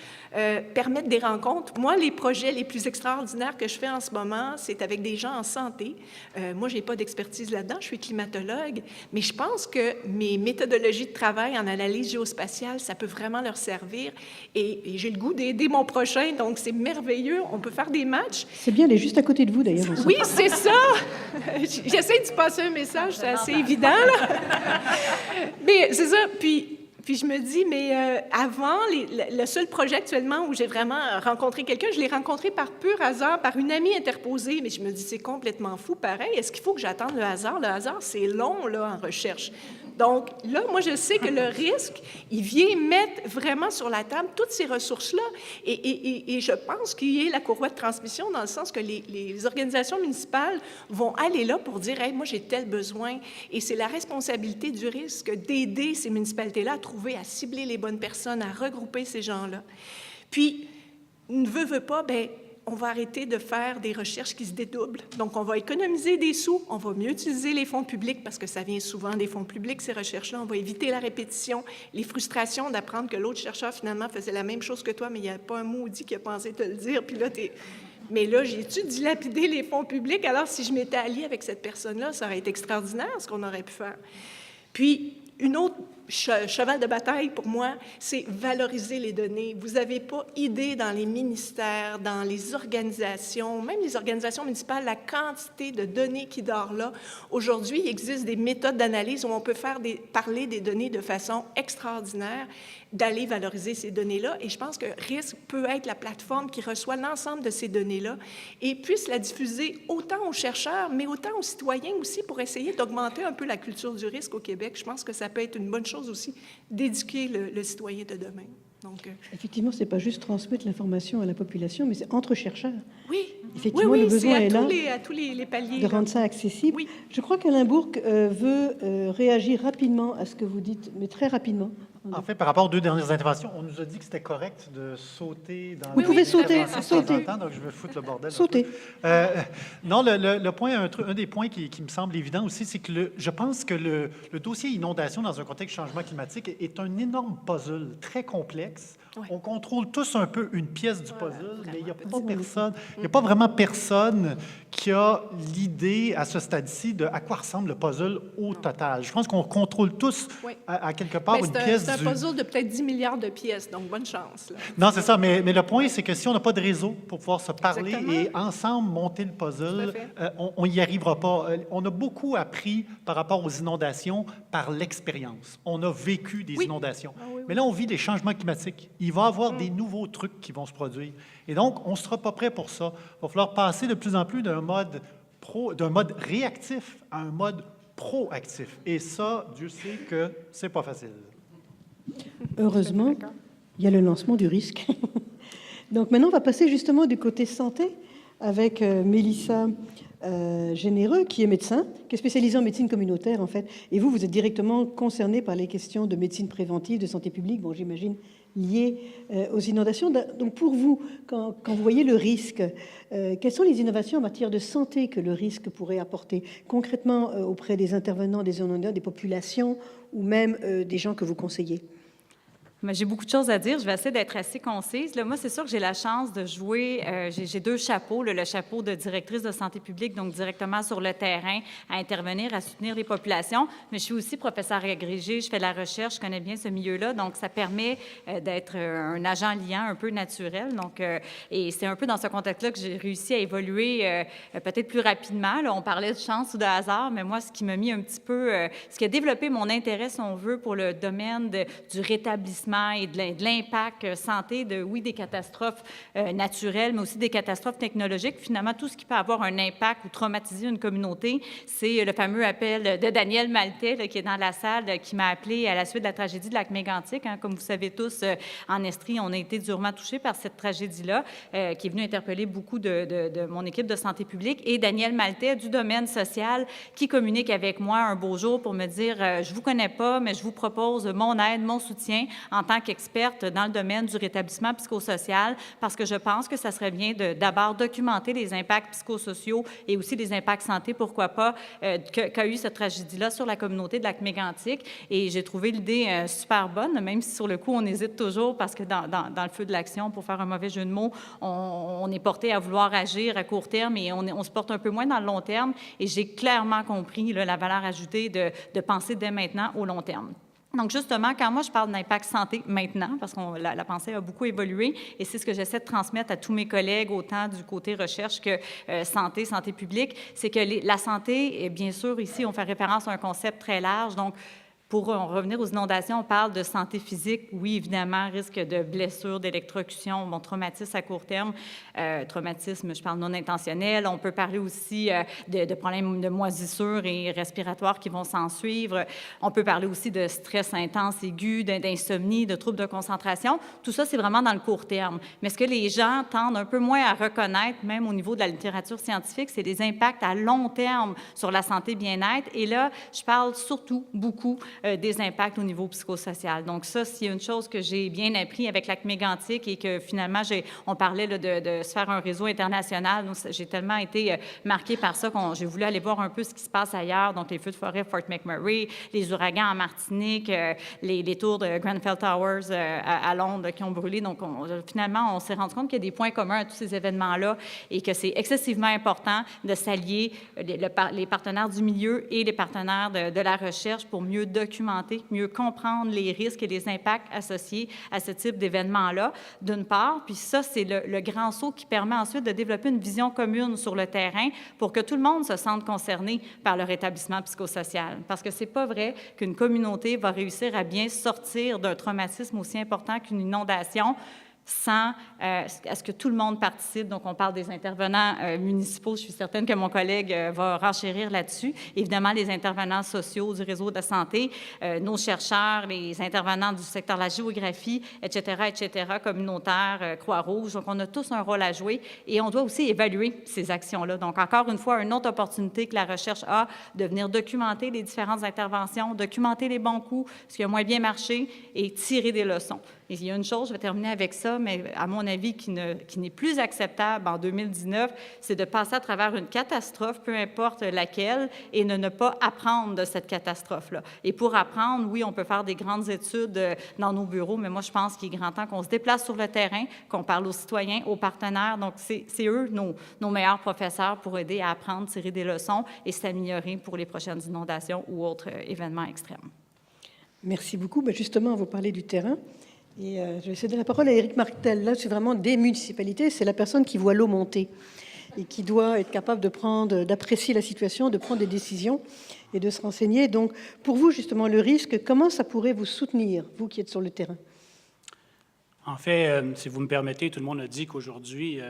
permettre des rencontres. Moi, les projets les plus extraordinaires que je fais en ce moment, c'est avec des gens en santé. Moi, je n'ai pas d'expertise là-dedans, je suis climatologue, mais je pense que mes méthodologies de travail en analyse géospatiale, ça peut vraiment leur servir. Et j'ai le goût d'aider mon prochain, donc c'est merveilleux. On peut faire des matchs. C'est bien, elle est juste à côté de vous, d'ailleurs. Oui, c'est ça! J'essaie de passer un message, c'est assez évident, là. Mais c'est ça, puis Puis je me dis, mais avant, le seul projet actuellement où j'ai vraiment rencontré quelqu'un, je l'ai rencontré par pur hasard, par une amie interposée. Mais je me dis, c'est complètement fou, pareil. Est-ce qu'il faut que j'attende le hasard? Le hasard, c'est long, là, en recherche. Donc là, moi, je sais que le risque, il vient mettre vraiment sur la table toutes ces ressources-là. Et je pense qu'il y ait la courroie de transmission dans le sens que les organisations municipales vont aller là pour dire, hey, moi, j'ai tel besoin. Et c'est la responsabilité du risque d'aider ces municipalités-là à trouver, à cibler les bonnes personnes, à regrouper ces gens-là. Puis, ne veut pas, bien, on va arrêter de faire des recherches qui se dédoublent. Donc, on va économiser des sous, on va mieux utiliser les fonds publics parce que ça vient souvent des fonds publics, ces recherches-là. On va éviter la répétition, les frustrations d'apprendre que l'autre chercheur, finalement, faisait la même chose que toi, mais il n'y a pas un maudit qui a pensé te le dire. Puis là, mais là, j'ai-tu dilapidé les fonds publics? Alors, si je m'étais alliée avec cette personne-là, ça aurait été extraordinaire, ce qu'on aurait pu faire. Puis, une autre cheval de bataille pour moi, c'est valoriser les données. Vous n'avez pas idée dans les ministères, dans les organisations, même les organisations municipales, la quantité de données qui dort là. Aujourd'hui, il existe des méthodes d'analyse où on peut parler des données de façon extraordinaire, d'aller valoriser ces données-là. Et je pense que RISC peut être la plateforme qui reçoit l'ensemble de ces données-là et puisse la diffuser autant aux chercheurs, mais autant aux citoyens aussi pour essayer d'augmenter un peu la culture du risque au Québec. Je pense que ça peut être une bonne chose aussi d'éduquer le citoyen de demain. Donc, effectivement, ce n'est pas juste transmettre l'information à la population, mais c'est entre chercheurs. Oui, effectivement, oui, le besoin est là à tous les paliers. de rendre ça accessible. Oui. Je crois qu'Alain Bourque veut réagir rapidement à ce que vous dites, mais très rapidement. En fait, par rapport aux deux dernières interventions, on nous a dit que c'était correct de sauter dans Vous pouvez sauter, sauter. Donc, je vais foutre le bordel. Sauter. Non, le point, un des points qui me semble évident aussi, c'est que je pense que le dossier inondation dans un contexte de changement climatique est un énorme puzzle très complexe. Ouais. On contrôle tous un peu une pièce du puzzle, mais il n'y a pas personne, il n'y a pas vraiment personne qui a l'idée à ce stade-ci de à quoi ressemble le puzzle au total. Je pense qu'on contrôle tous à quelque part une pièce c'est un puzzle de peut-être 10 milliards de pièces, donc bonne chance. Là. Non, c'est ça, mais le point, c'est que si on n'a pas de réseau pour pouvoir se parler Exactement. et ensemble monter le puzzle, on n'y arrivera pas. On a beaucoup appris par rapport aux inondations par l'expérience. On a vécu des inondations. Ah, oui. Mais là, on vit des changements climatiques. Il va y avoir des nouveaux trucs qui vont se produire. Et donc, on ne sera pas prêt pour ça. Il va falloir passer de plus en plus d'un mode réactif à un mode proactif. Et ça, Dieu sait que c'est pas facile. Heureusement, il y a le lancement du risque. Donc maintenant, on va passer justement du côté santé avec Mélissa Généreux, qui est médecin, qui est spécialisée en médecine communautaire, en fait. Et vous êtes directement concerné par les questions de médecine préventive, de santé publique, bon, j'imagine, liées aux inondations. Donc pour vous, quand vous voyez le risque, quelles sont les innovations en matière de santé que le risque pourrait apporter concrètement auprès des intervenants, des inondations, des populations ou même des gens que vous conseillez? J'ai beaucoup de choses à dire. Je vais essayer d'être assez concise. Là, moi, c'est sûr que j'ai la chance de jouer. J'ai deux chapeaux. Le chapeau de directrice de santé publique, donc directement sur le terrain, à intervenir, à soutenir les populations. Mais je suis aussi professeure agrégée. Je fais de la recherche. Je connais bien ce milieu-là. Donc, ça permet d'être un agent liant un peu naturel. Donc, et c'est un peu dans ce contexte-là que j'ai réussi à évoluer peut-être plus rapidement. Là, on parlait de chance ou de hasard, mais moi, ce qui m'a mis un petit peu, ce qui a développé mon intérêt, si on veut, pour le domaine du rétablissement et de l'impact santé des catastrophes naturelles, mais aussi des catastrophes technologiques. Finalement, tout ce qui peut avoir un impact ou traumatiser une communauté, c'est le fameux appel de Daniel Maltais, là, qui est dans la salle, qui m'a appelé à la suite de la tragédie de Lac-Mégantic. Hein. Comme vous savez tous, en Estrie, on a été durement touchés par cette tragédie-là, qui est venue interpeller beaucoup de mon équipe de santé publique. Et Daniel Maltais, du domaine social, qui communique avec moi un beau jour pour me dire « Je ne vous connais pas, mais je vous propose mon aide, mon soutien en tant qu'experte dans le domaine du rétablissement psychosocial, parce que je pense que ça serait bien d'abord documenter les impacts psychosociaux et aussi les impacts santé, pourquoi pas, qu'a eu cette tragédie-là sur la communauté de Lac-Mégantic. Et j'ai trouvé l'idée super bonne, même si sur le coup, on hésite toujours, parce que dans le feu de l'action, pour faire un mauvais jeu de mots, on est porté à vouloir agir à court terme et on se porte un peu moins dans le long terme. Et j'ai clairement compris là, la valeur ajoutée de penser dès maintenant au long terme. Donc, justement, quand moi, je parle d'impact santé maintenant, parce que la pensée a beaucoup évolué, et c'est ce que j'essaie de transmettre à tous mes collègues, autant du côté recherche que santé publique, c'est que la santé, et bien sûr, ici, on fait référence à un concept très large. Donc, Pour en revenir aux inondations, on parle de santé physique. Oui, évidemment, risque de blessures, d'électrocution, bon, traumatisme à court terme, traumatisme, je parle non intentionnel. On peut parler aussi de problèmes de moisissure et respiratoires qui vont s'en suivre. On peut parler aussi de stress intense aigu, d'insomnie, de troubles de concentration. Tout ça, c'est vraiment dans le court terme. Mais ce que les gens tendent un peu moins à reconnaître, même au niveau de la littérature scientifique, c'est des impacts à long terme sur la santé bien-être. Et là, je parle surtout beaucoup des impacts au niveau psychosocial. Donc ça, c'est une chose que j'ai bien appris avec l'ACME Mégantic et que finalement, on parlait là, de se faire un réseau international. J'ai tellement été marquée par ça que j'ai voulu aller voir un peu ce qui se passe ailleurs, donc les feux de forêt Fort McMurray, les ouragans en Martinique, les tours de Grenfell Towers à Londres qui ont brûlé. Donc finalement, on s'est rendu compte qu'il y a des points communs à tous ces événements-là et que c'est excessivement important de s'allier les partenaires du milieu et les partenaires de la recherche pour mieux documenter, mieux comprendre les risques et les impacts associés à ce type d'événement-là, d'une part. Puis ça, c'est le grand saut qui permet ensuite de développer une vision commune sur le terrain pour que tout le monde se sente concerné par le rétablissement psychosocial. Parce que c'est pas vrai qu'une communauté va réussir à bien sortir d'un traumatisme aussi important qu'une inondation sans à ce que tout le monde participe. Donc, on parle des intervenants municipaux. Je suis certaine que mon collègue va renchérir là-dessus. Évidemment, les intervenants sociaux du réseau de la santé, nos chercheurs, les intervenants du secteur de la géographie, etc., communautaires, Croix-Rouge. Donc, on a tous un rôle à jouer et on doit aussi évaluer ces actions-là. Donc, encore une fois, une autre opportunité que la recherche a de venir documenter les différentes interventions, documenter les bons coups, ce qui a moins bien marché et tirer des leçons. Et il y a une chose, je vais terminer avec ça, mais à mon avis, qui n'est plus acceptable en 2019, c'est de passer à travers une catastrophe, peu importe laquelle, et de ne pas apprendre de cette catastrophe-là. Et pour apprendre, oui, on peut faire des grandes études dans nos bureaux, mais moi, je pense qu'il est grand temps qu'on se déplace sur le terrain, qu'on parle aux citoyens, aux partenaires. Donc, c'est eux, nos meilleurs professeurs pour aider à apprendre, tirer des leçons et s'améliorer pour les prochaines inondations ou autres événements extrêmes. Merci beaucoup. Justement, vous parlez du terrain. Et je vais céder la parole à Éric Martel. Là, c'est vraiment des municipalités. C'est la personne qui voit l'eau monter et qui doit être capable d'apprécier la situation, de prendre des décisions et de se renseigner. Donc, pour vous, justement, le risque, comment ça pourrait vous soutenir, vous qui êtes sur le terrain? En fait, si vous me permettez, tout le monde a dit qu'aujourd'hui,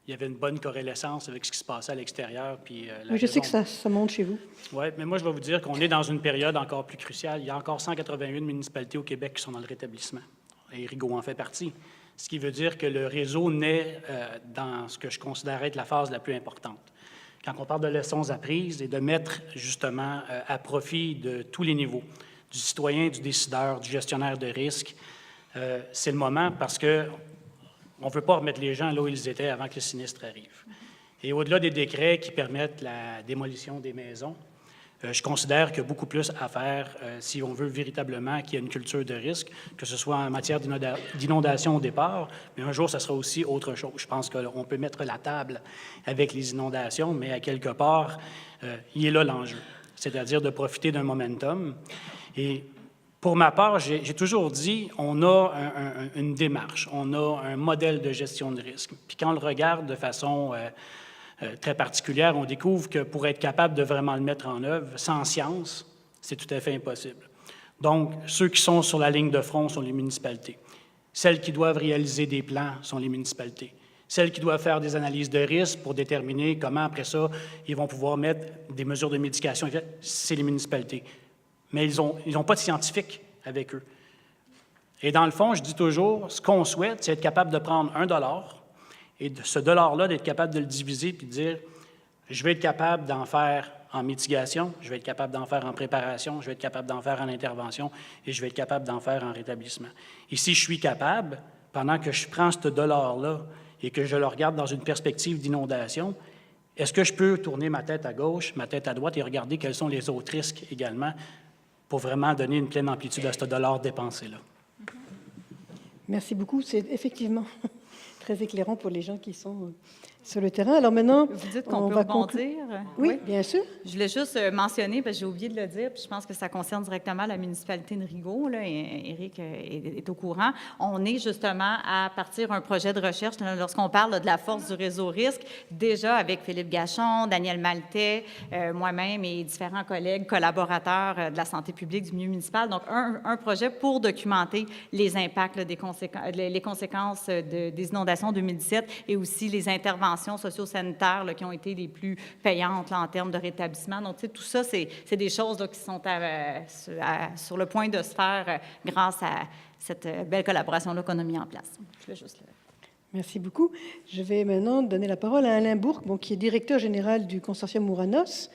il y avait une bonne corrélation avec ce qui se passait à l'extérieur. Oui, je sais que ça monte chez vous. Oui, mais moi, je vais vous dire qu'on est dans une période encore plus cruciale. Il y a encore 181 municipalités au Québec qui sont dans le rétablissement. Et Rigaud en fait partie. Ce qui veut dire que le réseau naît dans ce que je considère être la phase la plus importante. Quand on parle de leçons apprises et de mettre justement à profit de tous les niveaux, du citoyen, du décideur, du gestionnaire de risque, c'est le moment parce que on ne veut pas remettre les gens là où ils étaient avant que le sinistre arrive. Et au-delà des décrets qui permettent la démolition des maisons, je considère qu'il y a beaucoup plus à faire si on veut véritablement qu'il y ait une culture de risque, que ce soit en matière d'inondation au départ, mais un jour, ça sera aussi autre chose. Je pense qu'on peut mettre la table avec les inondations, mais à quelque part, il est là l'enjeu, c'est-à-dire de profiter d'un momentum. Et pour ma part, j'ai toujours dit, on a une démarche, on a un modèle de gestion de risque. Puis quand on le regarde de façon très particulière, on découvre que pour être capable de vraiment le mettre en œuvre, sans science, c'est tout à fait impossible. Donc, ceux qui sont sur la ligne de front sont les municipalités. Celles qui doivent réaliser des plans sont les municipalités. Celles qui doivent faire des analyses de risque pour déterminer comment, après ça, ils vont pouvoir mettre des mesures de médication, c'est les municipalités. Mais ils n'ont pas de scientifiques avec eux. Et dans le fond, je dis toujours, ce qu'on souhaite, c'est être capable de prendre $1 et de ce dollar-là, d'être capable de le diviser puis de dire, je vais être capable d'en faire en mitigation, je vais être capable d'en faire en préparation, je vais être capable d'en faire en intervention et je vais être capable d'en faire en rétablissement. Et si je suis capable, pendant que je prends ce dollar-là et que je le regarde dans une perspective d'inondation, est-ce que je peux tourner ma tête à gauche, ma tête à droite et regarder quels sont les autres risques également pour vraiment donner une pleine amplitude à ce dollar dépensé-là? Merci beaucoup. C'est effectivement très éclairant pour les gens qui sont sur le terrain. Alors maintenant, Vous dites on qu'on peut va rebondir? Oui, bien sûr. Je voulais juste mentionner, parce que j'ai oublié de le dire, puis je pense que ça concerne directement la municipalité de Rigaud, là, et Éric est au courant. On est justement à partir d'un projet de recherche, là, lorsqu'on parle là, de la force du réseau risque, déjà avec Philippe Gachon, Daniel Maltais, moi-même et différents collègues, collaborateurs de la santé publique du milieu municipal. Donc, un projet pour documenter les impacts, là, les conséquences des inondations 2017 et aussi les interventions socio-sanitaires là, qui ont été les plus payantes là, en termes de rétablissement. Donc, tu sais, tout ça, c'est des choses là, qui sont sur le point de se faire grâce à cette belle collaboration-là qu'on a mis en place. Je vais juste Merci beaucoup. Je vais maintenant donner la parole à Alain Bourque, qui est directeur général du consortium Ouranos.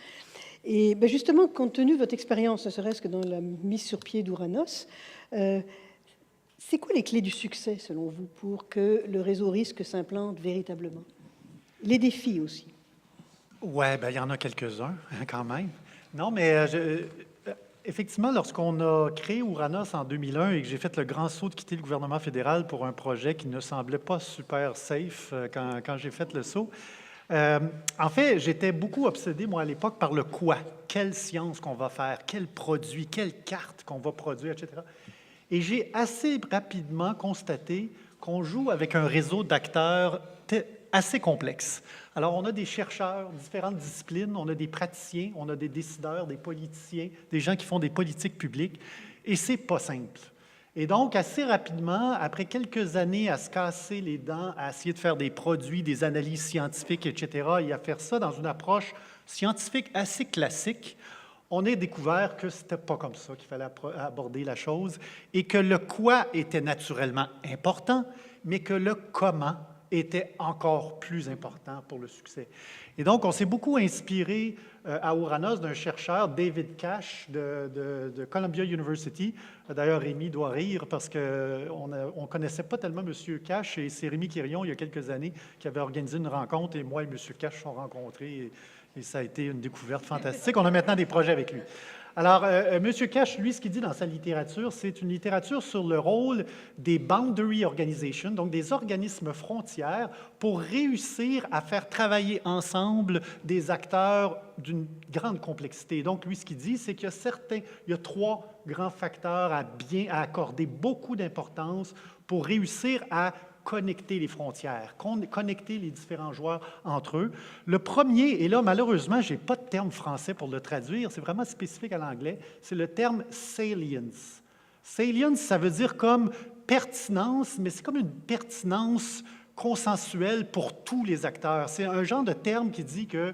Et justement, compte tenu de votre expérience, ne serait-ce que dans la mise sur pied d'Ouranos, c'est quoi les clés du succès, selon vous, pour que le réseau risque s'implante véritablement? Les défis aussi. Oui, bien, il y en a quelques-uns, quand même. Non, mais effectivement, lorsqu'on a créé Ouranos en 2001 et que j'ai fait le grand saut de quitter le gouvernement fédéral pour un projet qui ne semblait pas super safe quand j'ai fait le saut, en fait, j'étais beaucoup obsédé, moi, à l'époque, par le quoi. Quelle science qu'on va faire, quel produit, quelle carte qu'on va produire, etc. Et j'ai assez rapidement constaté qu'on joue avec un réseau d'acteurs assez complexe. Alors, on a des chercheurs, différentes disciplines, on a des praticiens, on a des décideurs, des politiciens, des gens qui font des politiques publiques, et c'est pas simple. Et donc, assez rapidement, après quelques années à se casser les dents, à essayer de faire des produits, des analyses scientifiques, etc., et à faire ça dans une approche scientifique assez classique, on a découvert que c'était pas comme ça qu'il fallait aborder la chose, et que le quoi était naturellement important, mais que le comment était encore plus important pour le succès. Et donc, on s'est beaucoup inspiré à Ouranos d'un chercheur, David Cash, de Columbia University. D'ailleurs, Rémi doit rire parce qu'on ne connaissait pas tellement M. Cash, et c'est Rémi Quirion, il y a quelques années, qui avait organisé une rencontre, et moi et M. Cash sont rencontrés, et ça a été une découverte fantastique. On a maintenant des projets avec lui. Alors, M. Cash, lui, ce qu'il dit dans sa littérature, c'est une littérature sur le rôle des boundary organizations, donc des organismes frontières, pour réussir à faire travailler ensemble des acteurs d'une grande complexité. Donc, lui, ce qu'il dit, c'est qu'il y a trois grands facteurs à accorder beaucoup d'importance pour réussir à connecter les frontières, connecter les différents joueurs entre eux. Le premier, et là, malheureusement, je n'ai pas de terme français pour le traduire, c'est vraiment spécifique à l'anglais, c'est le terme salience. Salience, ça veut dire comme pertinence, mais c'est comme une pertinence consensuelle pour tous les acteurs. C'est un genre de terme qui dit que,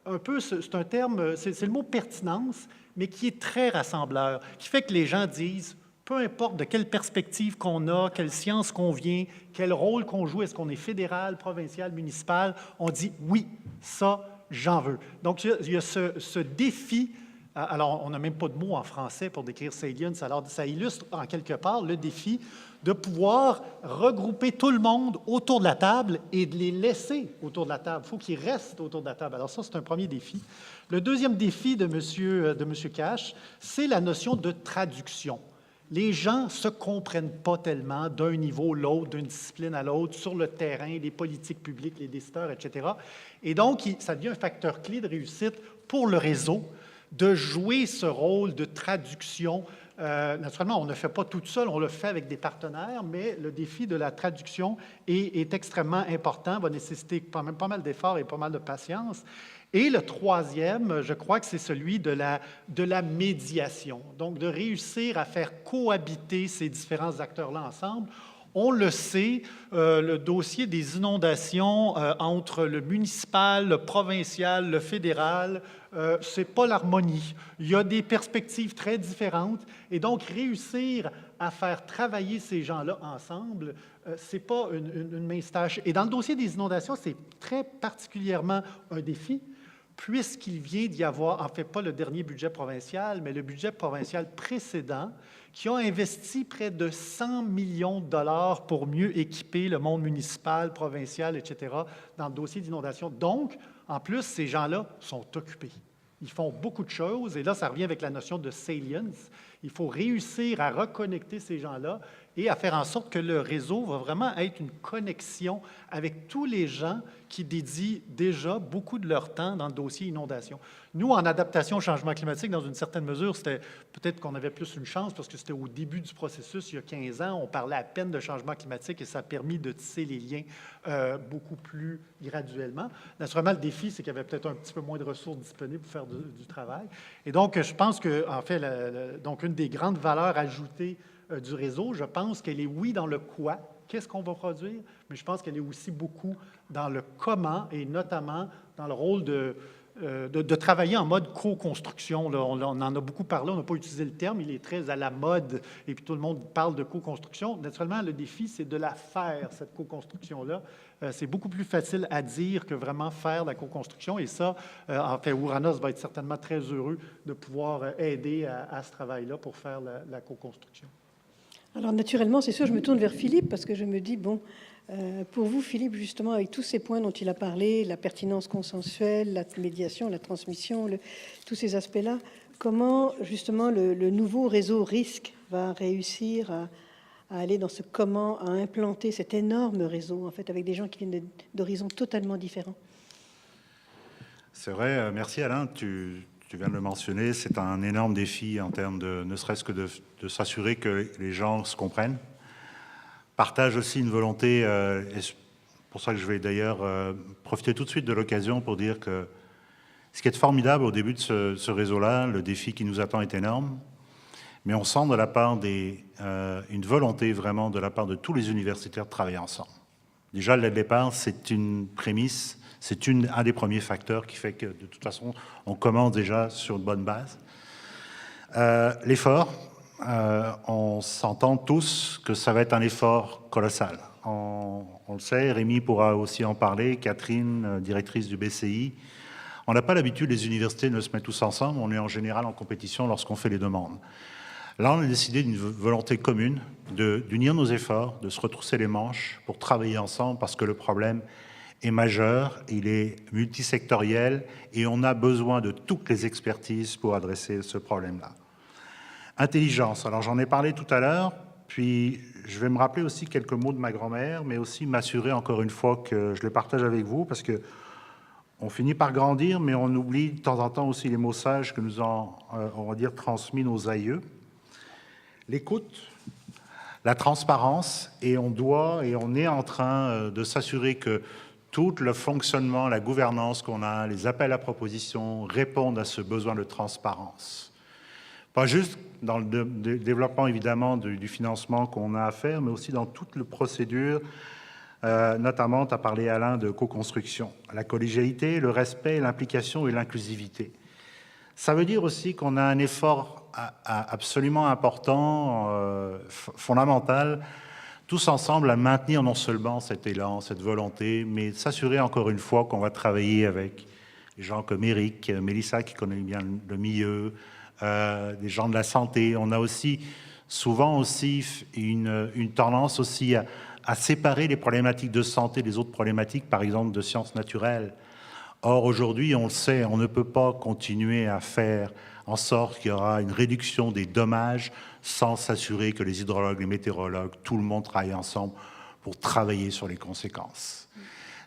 un peu, c'est un terme, c'est le mot pertinence, mais qui est très rassembleur, qui fait que les gens disent, peu importe de quelle perspective qu'on a, quelle science qu'on vient, quel rôle qu'on joue, est-ce qu'on est fédéral, provincial, municipal, on dit oui, ça, j'en veux. Donc, il y a ce défi. Alors, on n'a même pas de mots en français pour décrire salience, alors ça illustre en quelque part le défi de pouvoir regrouper tout le monde autour de la table et de les laisser autour de la table. Il faut qu'ils restent autour de la table. Alors ça, c'est un premier défi. Le deuxième défi de M. Cash, c'est la notion de traduction. Les gens ne se comprennent pas tellement d'un niveau à l'autre, d'une discipline à l'autre, sur le terrain, les politiques publiques, les décideurs, etc. Et donc, ça devient un facteur clé de réussite pour le réseau de jouer ce rôle de traduction. Naturellement, on ne le fait pas tout seul, on le fait avec des partenaires, mais le défi de la traduction est extrêmement important, va nécessiter pas mal d'efforts et pas mal de patience. Et le troisième, je crois que c'est celui de la médiation, donc de réussir à faire cohabiter ces différents acteurs-là ensemble. On le sait, le dossier des inondations entre le municipal, le provincial, le fédéral, ce n'est pas l'harmonie. Il y a des perspectives très différentes et donc réussir à faire travailler ces gens-là ensemble, ce n'est pas une mince tâche. Et dans le dossier des inondations, c'est très particulièrement un défi, puisqu'il vient d'y avoir, en fait pas le dernier budget provincial, mais le budget provincial précédent, qui a investi près de 100 millions de dollars pour mieux équiper le monde municipal, provincial, etc., dans le dossier d'inondation. Donc, en plus, ces gens-là sont occupés. Ils font beaucoup de choses, et là, ça revient avec la notion de salience. Il faut réussir à reconnecter ces gens-là et à faire en sorte que le réseau va vraiment être une connexion avec tous les gens qui dédient déjà beaucoup de leur temps dans le dossier inondation. Nous, en adaptation au changement climatique, dans une certaine mesure, c'était peut-être qu'on avait plus une chance parce que c'était au début du processus, il y a 15 ans, on parlait à peine de changement climatique et ça a permis de tisser les liens beaucoup plus graduellement. Naturellement, le défi, c'est qu'il y avait peut-être un petit peu moins de ressources disponibles pour faire du travail. Et donc, je pense que, en fait, donc une des grandes valeurs ajoutées du réseau, je pense qu'elle est, oui, dans le quoi, qu'est-ce qu'on va produire, mais je pense qu'elle est aussi beaucoup dans le comment et notamment dans le rôle de travailler en mode co-construction. On en a beaucoup parlé, on n'a pas utilisé le terme, il est très à la mode et puis tout le monde parle de co-construction. Naturellement, le défi, c'est de la faire, cette co-construction-là. C'est beaucoup plus facile à dire que vraiment faire la co-construction et ça, en fait, Ouranos va être certainement très heureux de pouvoir aider à ce travail-là pour faire la co-construction. Alors naturellement, c'est sûr, je me tourne vers Philippe parce que je me dis, bon, pour vous, Philippe, justement, avec tous ces points dont il a parlé, la pertinence consensuelle, la médiation, la transmission, tous ces aspects-là, comment, justement, le nouveau réseau RISC va réussir à aller dans ce comment, à implanter cet énorme réseau, en fait, avec des gens qui viennent d'horizons totalement différents? C'est vrai, merci Alain, tu viens de le mentionner, c'est un énorme défi en termes de, ne serait-ce que de s'assurer que les gens se comprennent, partagent aussi une volonté, et c'est pour ça que je vais d'ailleurs profiter tout de suite de l'occasion pour dire que ce qui est formidable au début de ce réseau-là, le défi qui nous attend est énorme, mais on sent de la part une volonté vraiment de la part de tous les universitaires de travailler ensemble. Déjà, le départ, c'est une prémisse, c'est un des premiers facteurs qui fait que, de toute façon, on commence déjà sur une bonne base. L'effort, on s'entend tous que ça va être un effort colossal. On le sait, Rémi pourra aussi en parler, Catherine, directrice du BCI. On n'a pas l'habitude, les universités ne se mettent tous ensemble, on est en général en compétition lorsqu'on fait les demandes. Là, on a décidé d'une volonté commune d'unir nos efforts, de se retrousser les manches pour travailler ensemble parce que le problème est majeur, il est multisectoriel et on a besoin de toutes les expertises pour adresser ce problème-là. Intelligence, alors j'en ai parlé tout à l'heure, puis je vais me rappeler aussi quelques mots de ma grand-mère, mais aussi m'assurer encore une fois que je les partage avec vous parce que on finit par grandir, mais on oublie de temps en temps aussi les mots sages que nous ont, on va dire, transmis nos aïeux. L'écoute, la transparence, et on est en train de s'assurer que tout le fonctionnement, la gouvernance qu'on a, les appels à propositions répondent à ce besoin de transparence. Pas juste dans le développement, évidemment, du financement qu'on a à faire, mais aussi dans toute la procédure, notamment, tu as parlé, Alain, de co-construction. La collégialité, le respect, l'implication et l'inclusivité. Ça veut dire aussi qu'on a un effort absolument important, fondamental, tous ensemble à maintenir non seulement cet élan, cette volonté, mais s'assurer encore une fois qu'on va travailler avec des gens comme Eric, Mélissa qui connaît bien le milieu, des gens de la santé. On a aussi souvent aussi une tendance aussi à séparer les problématiques de santé des autres problématiques, par exemple de sciences naturelles. Or, aujourd'hui, on le sait, on ne peut pas continuer à faire en sorte qu'il y aura une réduction des dommages sans s'assurer que les hydrologues, les météorologues, tout le monde travaille ensemble pour travailler sur les conséquences.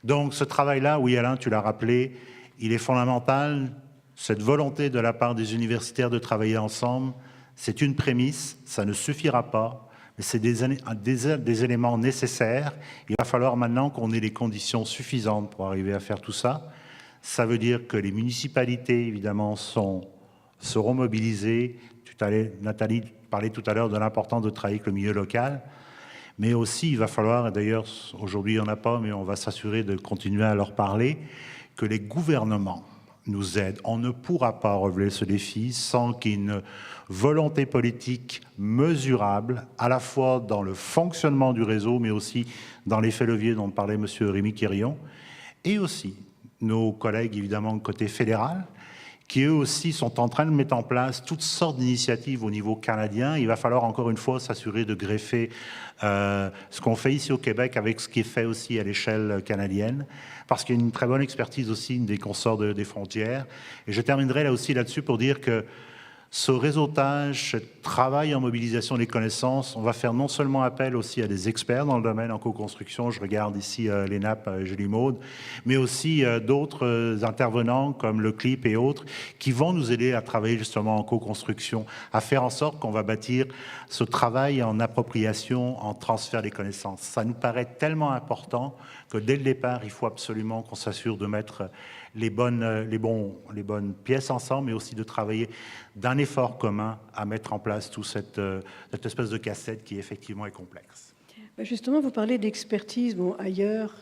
Donc, ce travail-là, oui, Alain, tu l'as rappelé, il est fondamental. Cette volonté de la part des universitaires de travailler ensemble, c'est une prémisse, ça ne suffira pas, mais c'est des éléments nécessaires. Il va falloir maintenant qu'on ait les conditions suffisantes pour arriver à faire tout ça. Ça veut dire que les municipalités, évidemment, seront mobilisées. Nathalie parlait tout à l'heure de l'importance de travailler avec le milieu local. Mais aussi, il va falloir, et d'ailleurs, aujourd'hui, il n'y en a pas, mais on va s'assurer de continuer à leur parler, que les gouvernements nous aident. On ne pourra pas relever ce défi sans qu'il y ait une volonté politique mesurable, à la fois dans le fonctionnement du réseau, mais aussi dans l'effet levier dont parlait M. Rémi Quirion, et aussi nos collègues, évidemment, côté fédéral, qui eux aussi sont en train de mettre en place toutes sortes d'initiatives au niveau canadien. Il va falloir encore une fois s'assurer de greffer ce qu'on fait ici au Québec avec ce qui est fait aussi à l'échelle canadienne, parce qu'il y a une très bonne expertise aussi des consorts des frontières. Et je terminerai là aussi là-dessus pour dire que ce réseautage, ce travail en mobilisation des connaissances, on va faire non seulement appel aussi à des experts dans le domaine en co-construction, je regarde ici les nappes Julie Maude, mais aussi d'autres intervenants comme le CLIP et autres qui vont nous aider à travailler justement en co-construction, à faire en sorte qu'on va bâtir ce travail en appropriation, en transfert des connaissances. Ça nous paraît tellement important que dès le départ, il faut absolument qu'on s'assure de mettre les bonnes pièces ensemble, mais aussi de travailler d'un effort commun à mettre en place toute cette espèce de casse-tête qui effectivement est complexe. Justement, vous parlez d'expertise ailleurs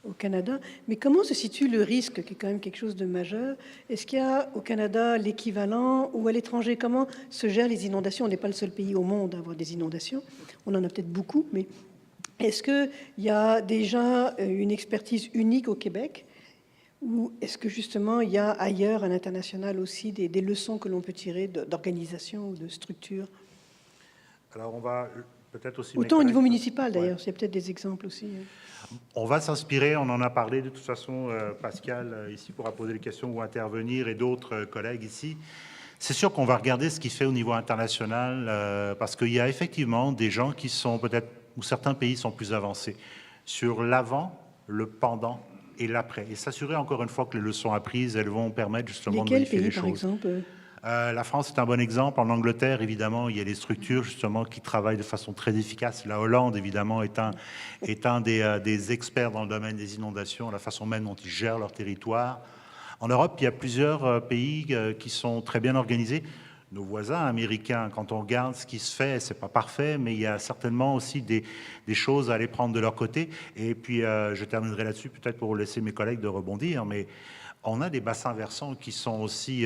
au Canada, mais comment se situe le risque, qui est quand même quelque chose de majeur? Est-ce qu'il y a au Canada l'équivalent ou à l'étranger? Comment se gèrent les inondations? On n'est pas le seul pays au monde à avoir des inondations. On en a peut-être beaucoup, mais est-ce qu'il y a déjà une expertise unique au Québec? Ou est-ce que justement il y a ailleurs, à l'international aussi, des leçons que l'on peut tirer d'organisation ou de structure? Alors on va peut-être aussi... Autant au niveau municipal d'ailleurs, il y a peut-être des exemples aussi. On va s'inspirer, on en a parlé de toute façon, Pascal ici pourra poser des questions ou intervenir et d'autres collègues ici. C'est sûr qu'on va regarder ce qui se fait au niveau international parce qu'il y a effectivement des gens qui sont peut-être, ou certains pays sont plus avancés sur l'avant, le pendant et l'après. Et s'assurer encore une fois que les leçons apprises, elles vont permettre justement de modifier les choses. Par exemple la France est un bon exemple. En Angleterre, évidemment, il y a des structures justement qui travaillent de façon très efficace. La Hollande, évidemment, est un des experts dans le domaine des inondations, la façon même dont ils gèrent leur territoire. En Europe, il y a plusieurs pays qui sont très bien organisés. Nos voisins américains, quand on regarde ce qui se fait, c'est pas parfait, mais il y a certainement aussi des choses à aller prendre de leur côté. Et puis, je terminerai là-dessus, peut-être pour laisser mes collègues de rebondir, mais on a des bassins versants qui sont aussi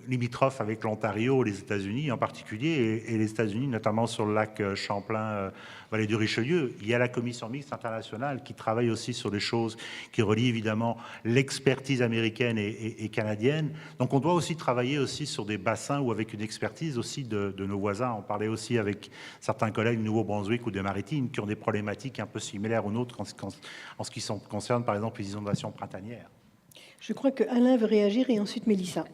limitrophes avec l'Ontario, les États-Unis en particulier, et les États-Unis, notamment sur le lac Champlain, vallée du Richelieu. Il y a la commission mixte internationale qui travaille aussi sur des choses qui relient évidemment l'expertise américaine et canadienne. Donc on doit aussi travailler aussi sur des bassins ou avec une expertise aussi de nos voisins. On parlait aussi avec certains collègues du Nouveau-Brunswick ou des Maritimes qui ont des problématiques un peu similaires aux nôtres en ce qui concerne par exemple les inondations printanières. Je crois que Alain veut réagir et ensuite Mélissa.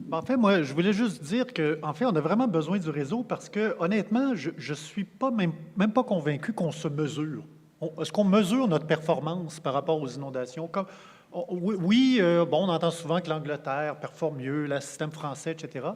En fait, moi, je voulais juste dire qu'en fait, on a vraiment besoin du réseau parce que, honnêtement, je ne suis pas même pas convaincu qu'on se mesure. Est-ce qu'on mesure notre performance par rapport aux inondations? Oui, on entend souvent que l'Angleterre performe mieux, le système français, etc.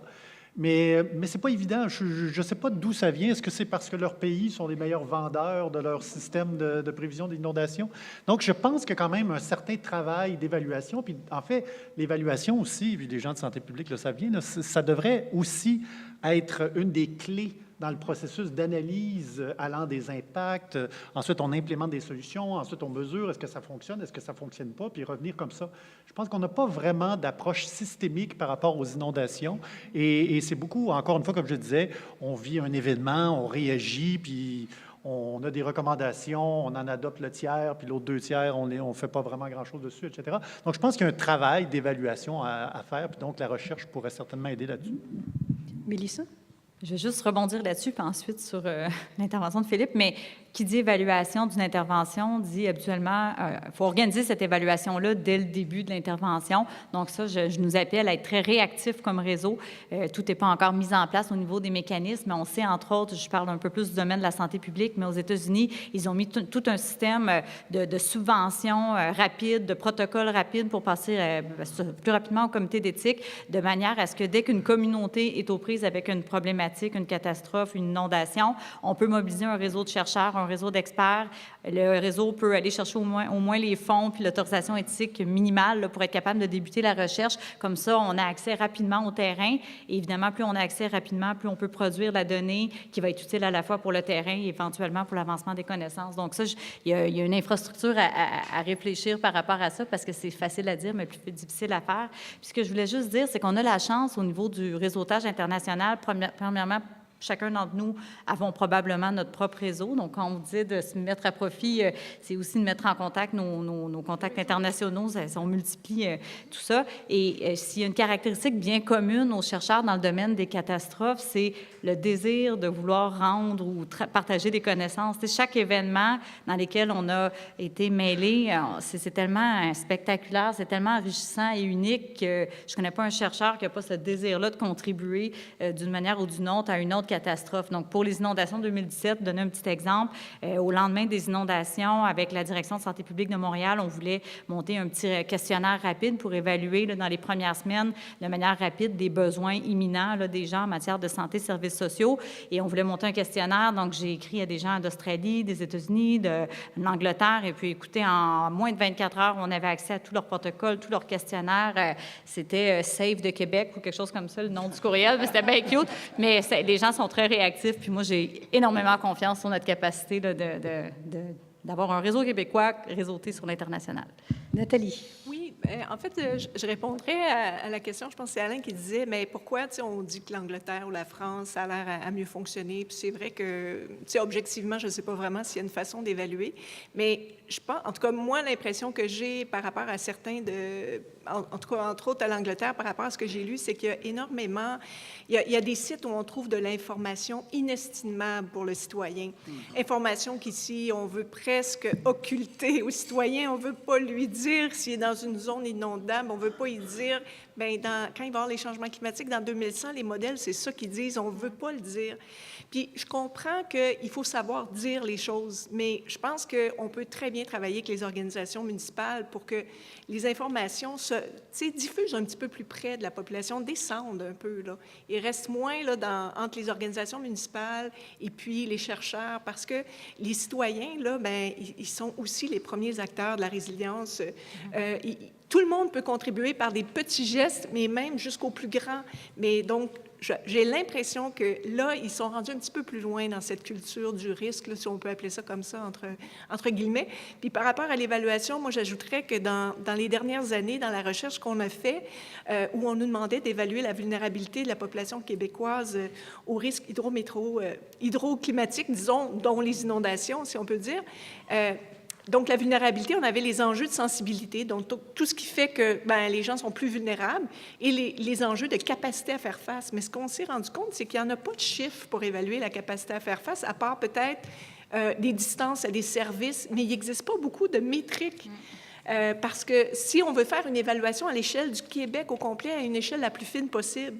Mais ce n'est pas évident. Je ne sais pas d'où ça vient. Est-ce que c'est parce que leurs pays sont les meilleurs vendeurs de leur système de prévision d'inondation? Donc, je pense qu'il y a quand même un certain travail d'évaluation. Puis, en fait, l'évaluation aussi, puis les gens de santé publique le savent bien, là, ça devrait aussi être une des clés dans le processus d'analyse allant des impacts. Ensuite, on implémente des solutions. Ensuite, on mesure est-ce que ça fonctionne, est-ce que ça ne fonctionne pas, puis revenir comme ça. Je pense qu'on n'a pas vraiment d'approche systémique par rapport aux inondations. Et c'est beaucoup, encore une fois, comme je disais, on vit un événement, on réagit, puis on a des recommandations, on en adopte le tiers, puis l'autre 2 tiers, on ne fait pas vraiment grand-chose dessus, etc. Donc, je pense qu'il y a un travail d'évaluation à faire, puis donc la recherche pourrait certainement aider là-dessus. Mélissa? Je vais juste rebondir là-dessus, puis ensuite sur l'intervention de Philippe, mais qui dit évaluation d'une intervention dit habituellement, il faut organiser cette évaluation-là dès le début de l'intervention. Donc ça, je nous appelle à être très réactifs comme réseau. Tout n'est pas encore mis en place au niveau des mécanismes, mais on sait, entre autres, je parle un peu plus du domaine de la santé publique, mais aux États-Unis, ils ont mis tout un système de subventions rapides, de protocoles rapides pour passer plus rapidement au comité d'éthique, de manière à ce que dès qu'une communauté est aux prises avec une problématique, une catastrophe, une inondation, on peut mobiliser un réseau de chercheurs, un réseau d'experts. Le réseau peut aller chercher au moins les fonds puis l'autorisation éthique minimale là, pour être capable de débuter la recherche. Comme ça, on a accès rapidement au terrain. Et évidemment, plus on a accès rapidement, plus on peut produire la donnée qui va être utile à la fois pour le terrain et éventuellement pour l'avancement des connaissances. Donc ça, il y a une infrastructure à réfléchir par rapport à ça parce que c'est facile à dire, mais plus difficile à faire. Puis ce que je voulais juste dire, c'est qu'on a la chance au niveau du réseautage international, premièrement, chacun d'entre nous avons probablement notre propre réseau. Donc, quand on dit de se mettre à profit, c'est aussi de mettre en contact nos contacts internationaux. On multiplie tout ça. Et s'il y a une caractéristique bien commune aux chercheurs dans le domaine des catastrophes, c'est le désir de vouloir rendre ou partager des connaissances. Chaque événement dans lequel on a été mêlé, c'est tellement spectaculaire, c'est tellement enrichissant et unique que je ne connais pas un chercheur qui n'a pas ce désir-là de contribuer d'une manière ou d'une autre à une autre catastrophe. Donc, pour les inondations de 2017, donner un petit exemple, au lendemain des inondations, avec la Direction de santé publique de Montréal, on voulait monter un petit questionnaire rapide pour évaluer dans les premières semaines, de manière rapide, des besoins imminents des gens en matière de santé, services sociaux. Et on voulait monter un questionnaire. Donc, j'ai écrit à des gens d'Australie, des États-Unis, de l'Angleterre. Et puis, écoutez, en moins de 24 heures, on avait accès à tous leurs protocoles, tous leurs questionnaires. C'était Save de Québec ou quelque chose comme ça, le nom du courriel. Mais c'était bien cute. Mais les gens sont très réactifs. Puis moi, j'ai énormément confiance sur notre capacité d'avoir un réseau québécois réseauté sur l'international. Nathalie. Oui, en fait, je répondrais à la question, je pense que c'est Alain qui disait, mais pourquoi on dit que l'Angleterre ou la France a l'air à mieux fonctionner? Puis c'est vrai que, objectivement, je ne sais pas vraiment s'il y a une façon d'évaluer, mais je pense, en tout cas, moi, l'impression que j'ai par rapport à certains en tout cas, entre autres à l'Angleterre, par rapport à ce que j'ai lu, c'est qu'il y a énormément, il y a des sites où on trouve de l'information inestimable pour le citoyen. Information qu'ici, on veut presque occulter au citoyen, on ne veut pas lui dire s'il est dans une zone inondable, on ne veut pas lui dire, bien, quand il va y avoir les changements climatiques dans 2100, les modèles, c'est ça qu'ils disent, on ne veut pas le dire. Puis je comprends qu'il faut savoir dire les choses, mais je pense qu'on peut très bien travailler avec les organisations municipales pour que les informations se diffusent un petit peu plus près de la population, descendent un peu, là, et restent moins là, entre les organisations municipales et puis les chercheurs, parce que les citoyens, là, bien, ils sont aussi les premiers acteurs de la résilience. Tout le monde peut contribuer par des petits gestes, mais même jusqu'au plus grand. Mais donc, j'ai l'impression que là, ils sont rendus un petit peu plus loin dans cette culture du risque, là, si on peut appeler ça comme ça, entre guillemets. Puis par rapport à l'évaluation, moi, j'ajouterais que dans les dernières années, dans la recherche qu'on a fait, où on nous demandait d'évaluer la vulnérabilité de la population québécoise aux risques hydroclimatiques, disons, dont les inondations, si on peut dire, donc, la vulnérabilité, on avait les enjeux de sensibilité, donc tout ce qui fait que les gens sont plus vulnérables, et les enjeux de capacité à faire face. Mais ce qu'on s'est rendu compte, c'est qu'il n'y en a pas de chiffre pour évaluer la capacité à faire face, à part peut-être des distances à des services, mais il n'existe pas beaucoup de métriques. Parce que si on veut faire une évaluation à l'échelle du Québec au complet, à une échelle la plus fine possible,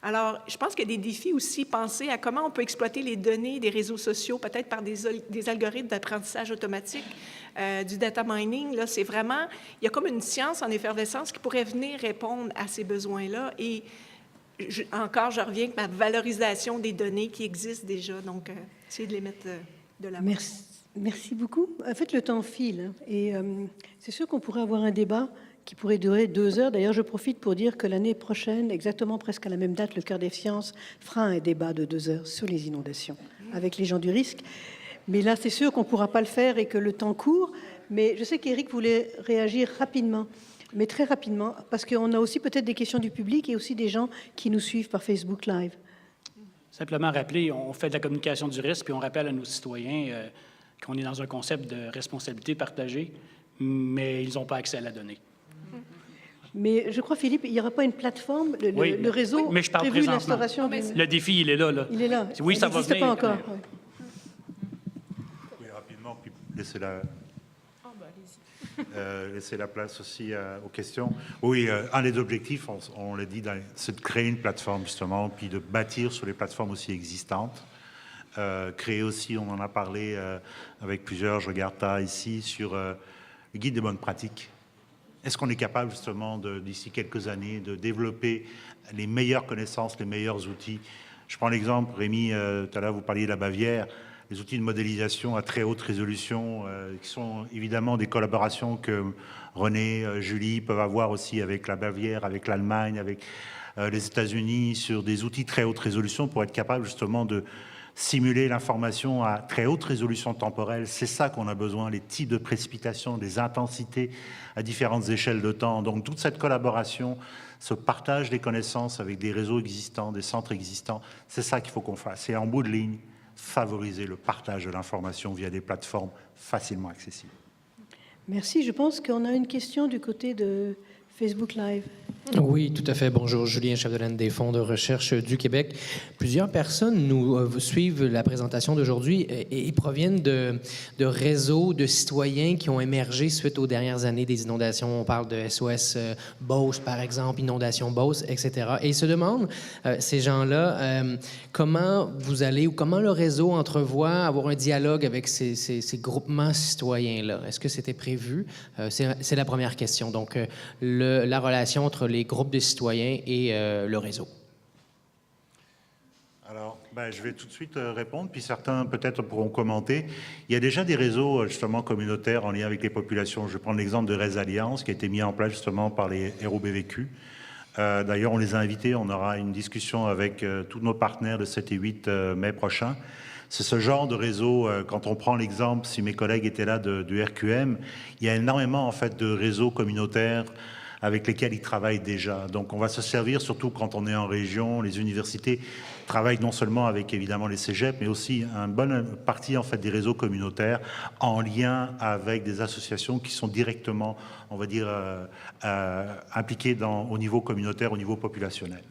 alors, je pense qu'il y a des défis aussi, penser à comment on peut exploiter les données des réseaux sociaux, peut-être par des algorithmes d'apprentissage automatique, du data mining. Là, c'est vraiment, il y a comme une science en effervescence qui pourrait venir répondre à ces besoins-là. Et encore, je reviens avec ma valorisation des données qui existent déjà. Donc, essayer de les mettre de l'avant. Merci beaucoup. En fait, le temps file. Et c'est sûr qu'on pourrait avoir un débat qui pourrait durer 2 heures. D'ailleurs, je profite pour dire que l'année prochaine, exactement presque à la même date, le Cœur des Sciences fera un débat de 2 heures sur les inondations avec les gens du risque. Mais là, c'est sûr qu'on ne pourra pas le faire et que le temps court. Mais je sais qu'Éric voulait réagir rapidement, mais très rapidement, parce qu'on a aussi peut-être des questions du public et aussi des gens qui nous suivent par Facebook Live. Simplement rappeler, on fait de la communication du risque, puis on rappelle à nos citoyens qu'on est dans un concept de responsabilité partagée, mais ils n'ont pas accès à la donnée. Mais je crois, Philippe, il n'y aura pas une plateforme, le réseau oui, mais je parle prévu présentement. l'instauration. Le défi, il est là. Il est là. Oui, ça va venir. Pas encore. Oui, rapidement, puis laissez la place aussi aux questions. Oui, un des objectifs, on l'a dit, c'est de créer une plateforme, justement, puis de bâtir sur les plateformes aussi existantes. Créer aussi, on en a parlé avec plusieurs, je regarde ça ici, sur le guide des bonnes pratiques. Est-ce qu'on est capable, justement, d'ici quelques années, de développer les meilleures connaissances, les meilleurs outils? Je prends l'exemple, Rémi, tout à l'heure, vous parliez de la Bavière, les outils de modélisation à très haute résolution, qui sont évidemment des collaborations que René, Julie peuvent avoir aussi avec la Bavière, avec l'Allemagne, avec les États-Unis, sur des outils très haute résolution pour être capable, justement, simuler l'information à très haute résolution temporelle. C'est ça qu'on a besoin, les types de précipitations, des intensités à différentes échelles de temps. Donc toute cette collaboration, ce partage des connaissances avec des réseaux existants, des centres existants, c'est ça qu'il faut qu'on fasse. Et en bout de ligne, favoriser le partage de l'information via des plateformes facilement accessibles. Merci. Je pense qu'on a une question du côté de Facebook Live. Oui, tout à fait. Bonjour, Julien Chapdelaine des Fonds de recherche du Québec. Plusieurs personnes nous suivent la présentation d'aujourd'hui et proviennent de réseaux de citoyens qui ont émergé suite aux dernières années des inondations. On parle de SOS Beauce, par exemple, Inondation Beauce, etc. Et ils se demandent, ces gens-là, comment vous allez ou comment le réseau entrevoit avoir un dialogue avec ces groupements citoyens-là. Est-ce que c'était prévu? C'est la première question. Donc, la relation entre les groupes de citoyens et le réseau. Alors, je vais tout de suite répondre, puis certains peut-être pourront commenter. Il y a déjà des réseaux justement communautaires en lien avec les populations. Je vais prendre l'exemple de Résalliance qui a été mis en place justement par les ROBVQ. D'ailleurs, on les a invités, on aura une discussion avec tous nos partenaires de 7 et 8 mai prochain. C'est ce genre de réseau, quand on prend l'exemple, si mes collègues étaient là du RQM, il y a énormément en fait de réseaux communautaires avec lesquels ils travaillent déjà. Donc on va se servir, surtout quand on est en région, les universités travaillent non seulement avec évidemment les cégeps, mais aussi une bonne partie en fait des réseaux communautaires en lien avec des associations qui sont directement, on va dire, impliquées au niveau communautaire, au niveau populationnel.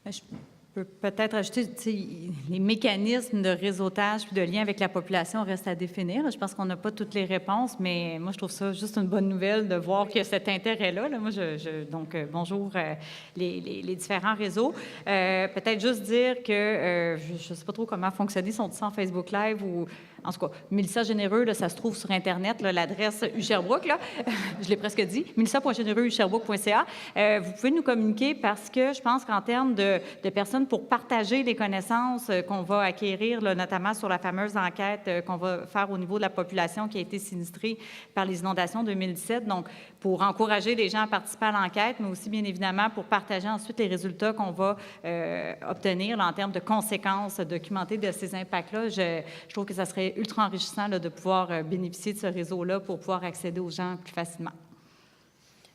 Je peux peut-être ajouter, les mécanismes de réseautage puis de lien avec la population restent à définir. Je pense qu'on n'a pas toutes les réponses, mais moi, je trouve ça juste une bonne nouvelle de voir qu'il y a cet intérêt-là. Moi, donc, bonjour les différents réseaux. Peut-être juste dire que je ne sais pas trop comment fonctionner, sont en Facebook Live ou... En tout cas, Mélissa Généreux, là, ça se trouve sur Internet, l'adresse USherbrooke, là, je l'ai presque dit, melissa.généreux@sherbrooke.ca. Vous pouvez nous communiquer parce que je pense qu'en termes de personnes pour partager les connaissances qu'on va acquérir, là, notamment sur la fameuse enquête qu'on va faire au niveau de la population qui a été sinistrée par les inondations 2017, donc pour encourager les gens à participer à l'enquête, mais aussi, bien évidemment, pour partager ensuite les résultats qu'on va obtenir là, en termes de conséquences documentées de ces impacts-là. Je trouve que ça serait ultra enrichissant là, de pouvoir bénéficier de ce réseau-là pour pouvoir accéder aux gens plus facilement.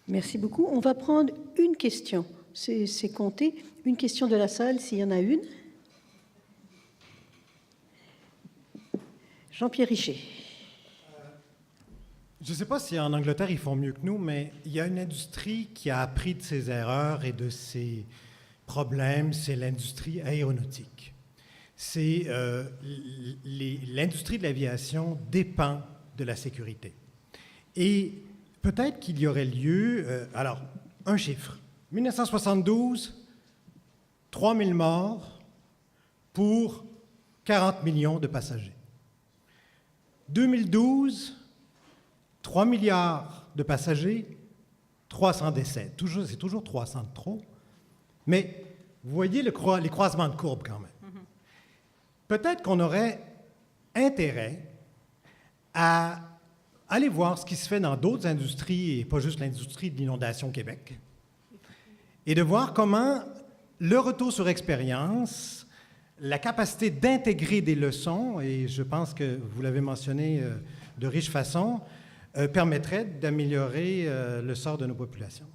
Merci beaucoup. On va prendre une question. C'est compté. Une question de la salle, s'il y en a une. Jean-Pierre Richer. Je ne sais pas si en Angleterre, ils font mieux que nous, mais il y a une industrie qui a appris de ses erreurs et de ses problèmes, c'est l'industrie aéronautique. L'industrie de l'aviation dépend de la sécurité. Et peut-être qu'il y aurait lieu... alors, un chiffre. 1972, 3 000 morts pour 40 millions de passagers. 2012, 3 milliards de passagers, 300 décès. C'est toujours 300 de trop. Mais vous voyez les croisements de courbes quand même. Peut-être qu'on aurait intérêt à aller voir ce qui se fait dans d'autres industries, et pas juste l'industrie de l'inondation Québec, et de voir comment le retour sur expérience, la capacité d'intégrer des leçons, et je pense que vous l'avez mentionné de riche façon, permettrait d'améliorer le sort de nos populations.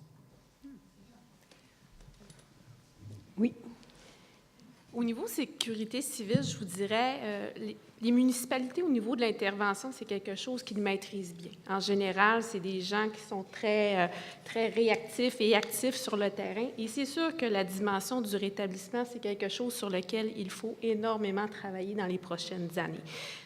Oui. Au niveau sécurité civile, je vous dirais, les municipalités, au niveau de l'intervention, c'est quelque chose qu'ils maîtrisent bien. En général, c'est des gens qui sont très réactifs et actifs sur le terrain. Et c'est sûr que la dimension du rétablissement, c'est quelque chose sur lequel il faut énormément travailler dans les prochaines années.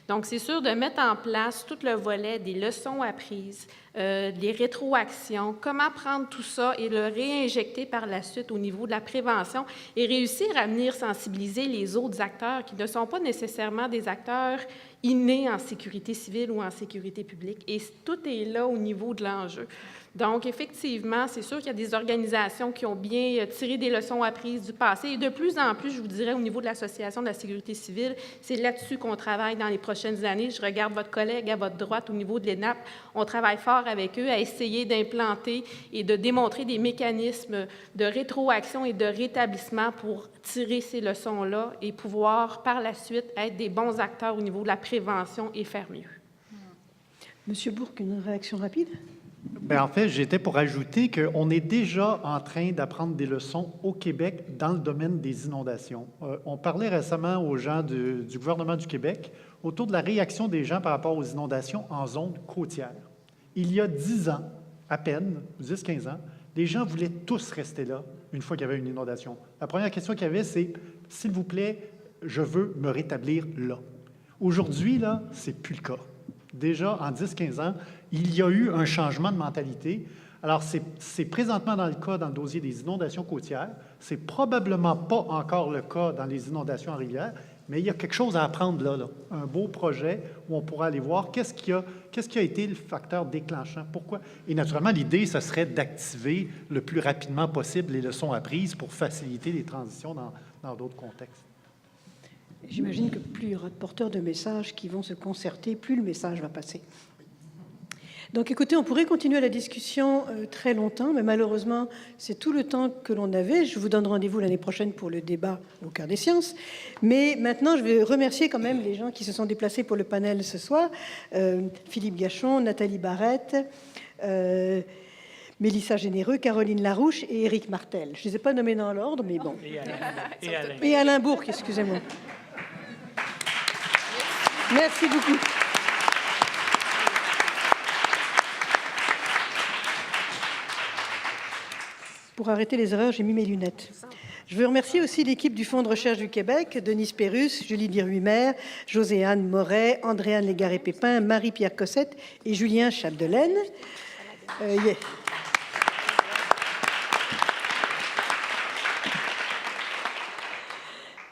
Donc, c'est sûr de mettre en place tout le volet des leçons apprises, des rétroactions, comment prendre tout ça et le réinjecter par la suite au niveau de la prévention et réussir à venir sensibiliser les autres acteurs qui ne sont pas nécessairement des acteurs innés en sécurité civile ou en sécurité publique. Et tout est là au niveau de l'enjeu. Donc, effectivement, c'est sûr qu'il y a des organisations qui ont bien tiré des leçons apprises du passé. Et de plus en plus, je vous dirais, au niveau de l'Association de la sécurité civile, c'est là-dessus qu'on travaille dans les prochaines années. Je regarde votre collègue à votre droite au niveau de l'ENAP. On travaille fort avec eux à essayer d'implanter et de démontrer des mécanismes de rétroaction et de rétablissement pour tirer ces leçons-là et pouvoir, par la suite, être des bons acteurs au niveau de la prévention et faire mieux. Monsieur Bourque, une réaction rapide? Bien, en fait, j'étais pour ajouter qu'on est déjà en train d'apprendre des leçons au Québec dans le domaine des inondations. On parlait récemment aux gens du gouvernement du Québec autour de la réaction des gens par rapport aux inondations en zone côtière. Il y a 10 ans, à peine, 10-15 ans, les gens voulaient tous rester là une fois qu'il y avait une inondation. La première question qu'il y avait, c'est « S'il vous plaît, je veux me rétablir là ». Aujourd'hui, là, c'est plus le cas. Déjà, en 10-15 ans, il y a eu un changement de mentalité. Alors, c'est présentement dans le cas dans le dossier des inondations côtières. C'est probablement pas encore le cas dans les inondations en rivière, mais il y a quelque chose à apprendre là. Un beau projet où on pourra aller voir qu'est-ce qui a été le facteur déclenchant, pourquoi. Et naturellement, l'idée, ce serait d'activer le plus rapidement possible les leçons apprises pour faciliter les transitions dans d'autres contextes. J'imagine que plus il y aura de porteurs de messages qui vont se concerter, plus le message va passer. Donc écoutez, on pourrait continuer la discussion très longtemps, mais malheureusement, c'est tout le temps que l'on avait. Je vous donne rendez-vous l'année prochaine pour le débat au Cœur des sciences. Mais maintenant, je vais remercier quand même les gens qui se sont déplacés pour le panel ce soir. Philippe Gachon, Nathalie Barrette, Mélissa Généreux, Caroline Larouche et Éric Martel. Je ne les ai pas nommés dans l'ordre, mais bon. Et Alain Bourque, excusez-moi. Merci beaucoup. Pour arrêter les erreurs, j'ai mis mes lunettes. Je veux remercier aussi l'équipe du Fonds de recherche du Québec, Denise Pérus, Julie Biruimer, Joséanne Moret, Andréane Légaré-Pépin, Marie-Pierre Cossette et Julien Chapdelaine.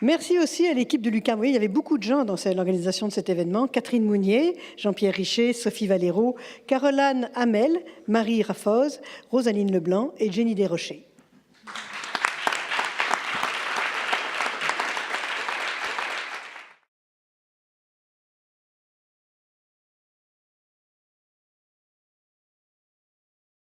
Merci aussi à l'équipe de l'UQAM. Vous voyez, il y avait beaucoup de gens dans l'organisation de cet événement. Catherine Mounier, Jean-Pierre Richer, Sophie Valero, Caroline Hamel, Marie Rafoz, Rosaline Leblanc et Jenny Desrochers.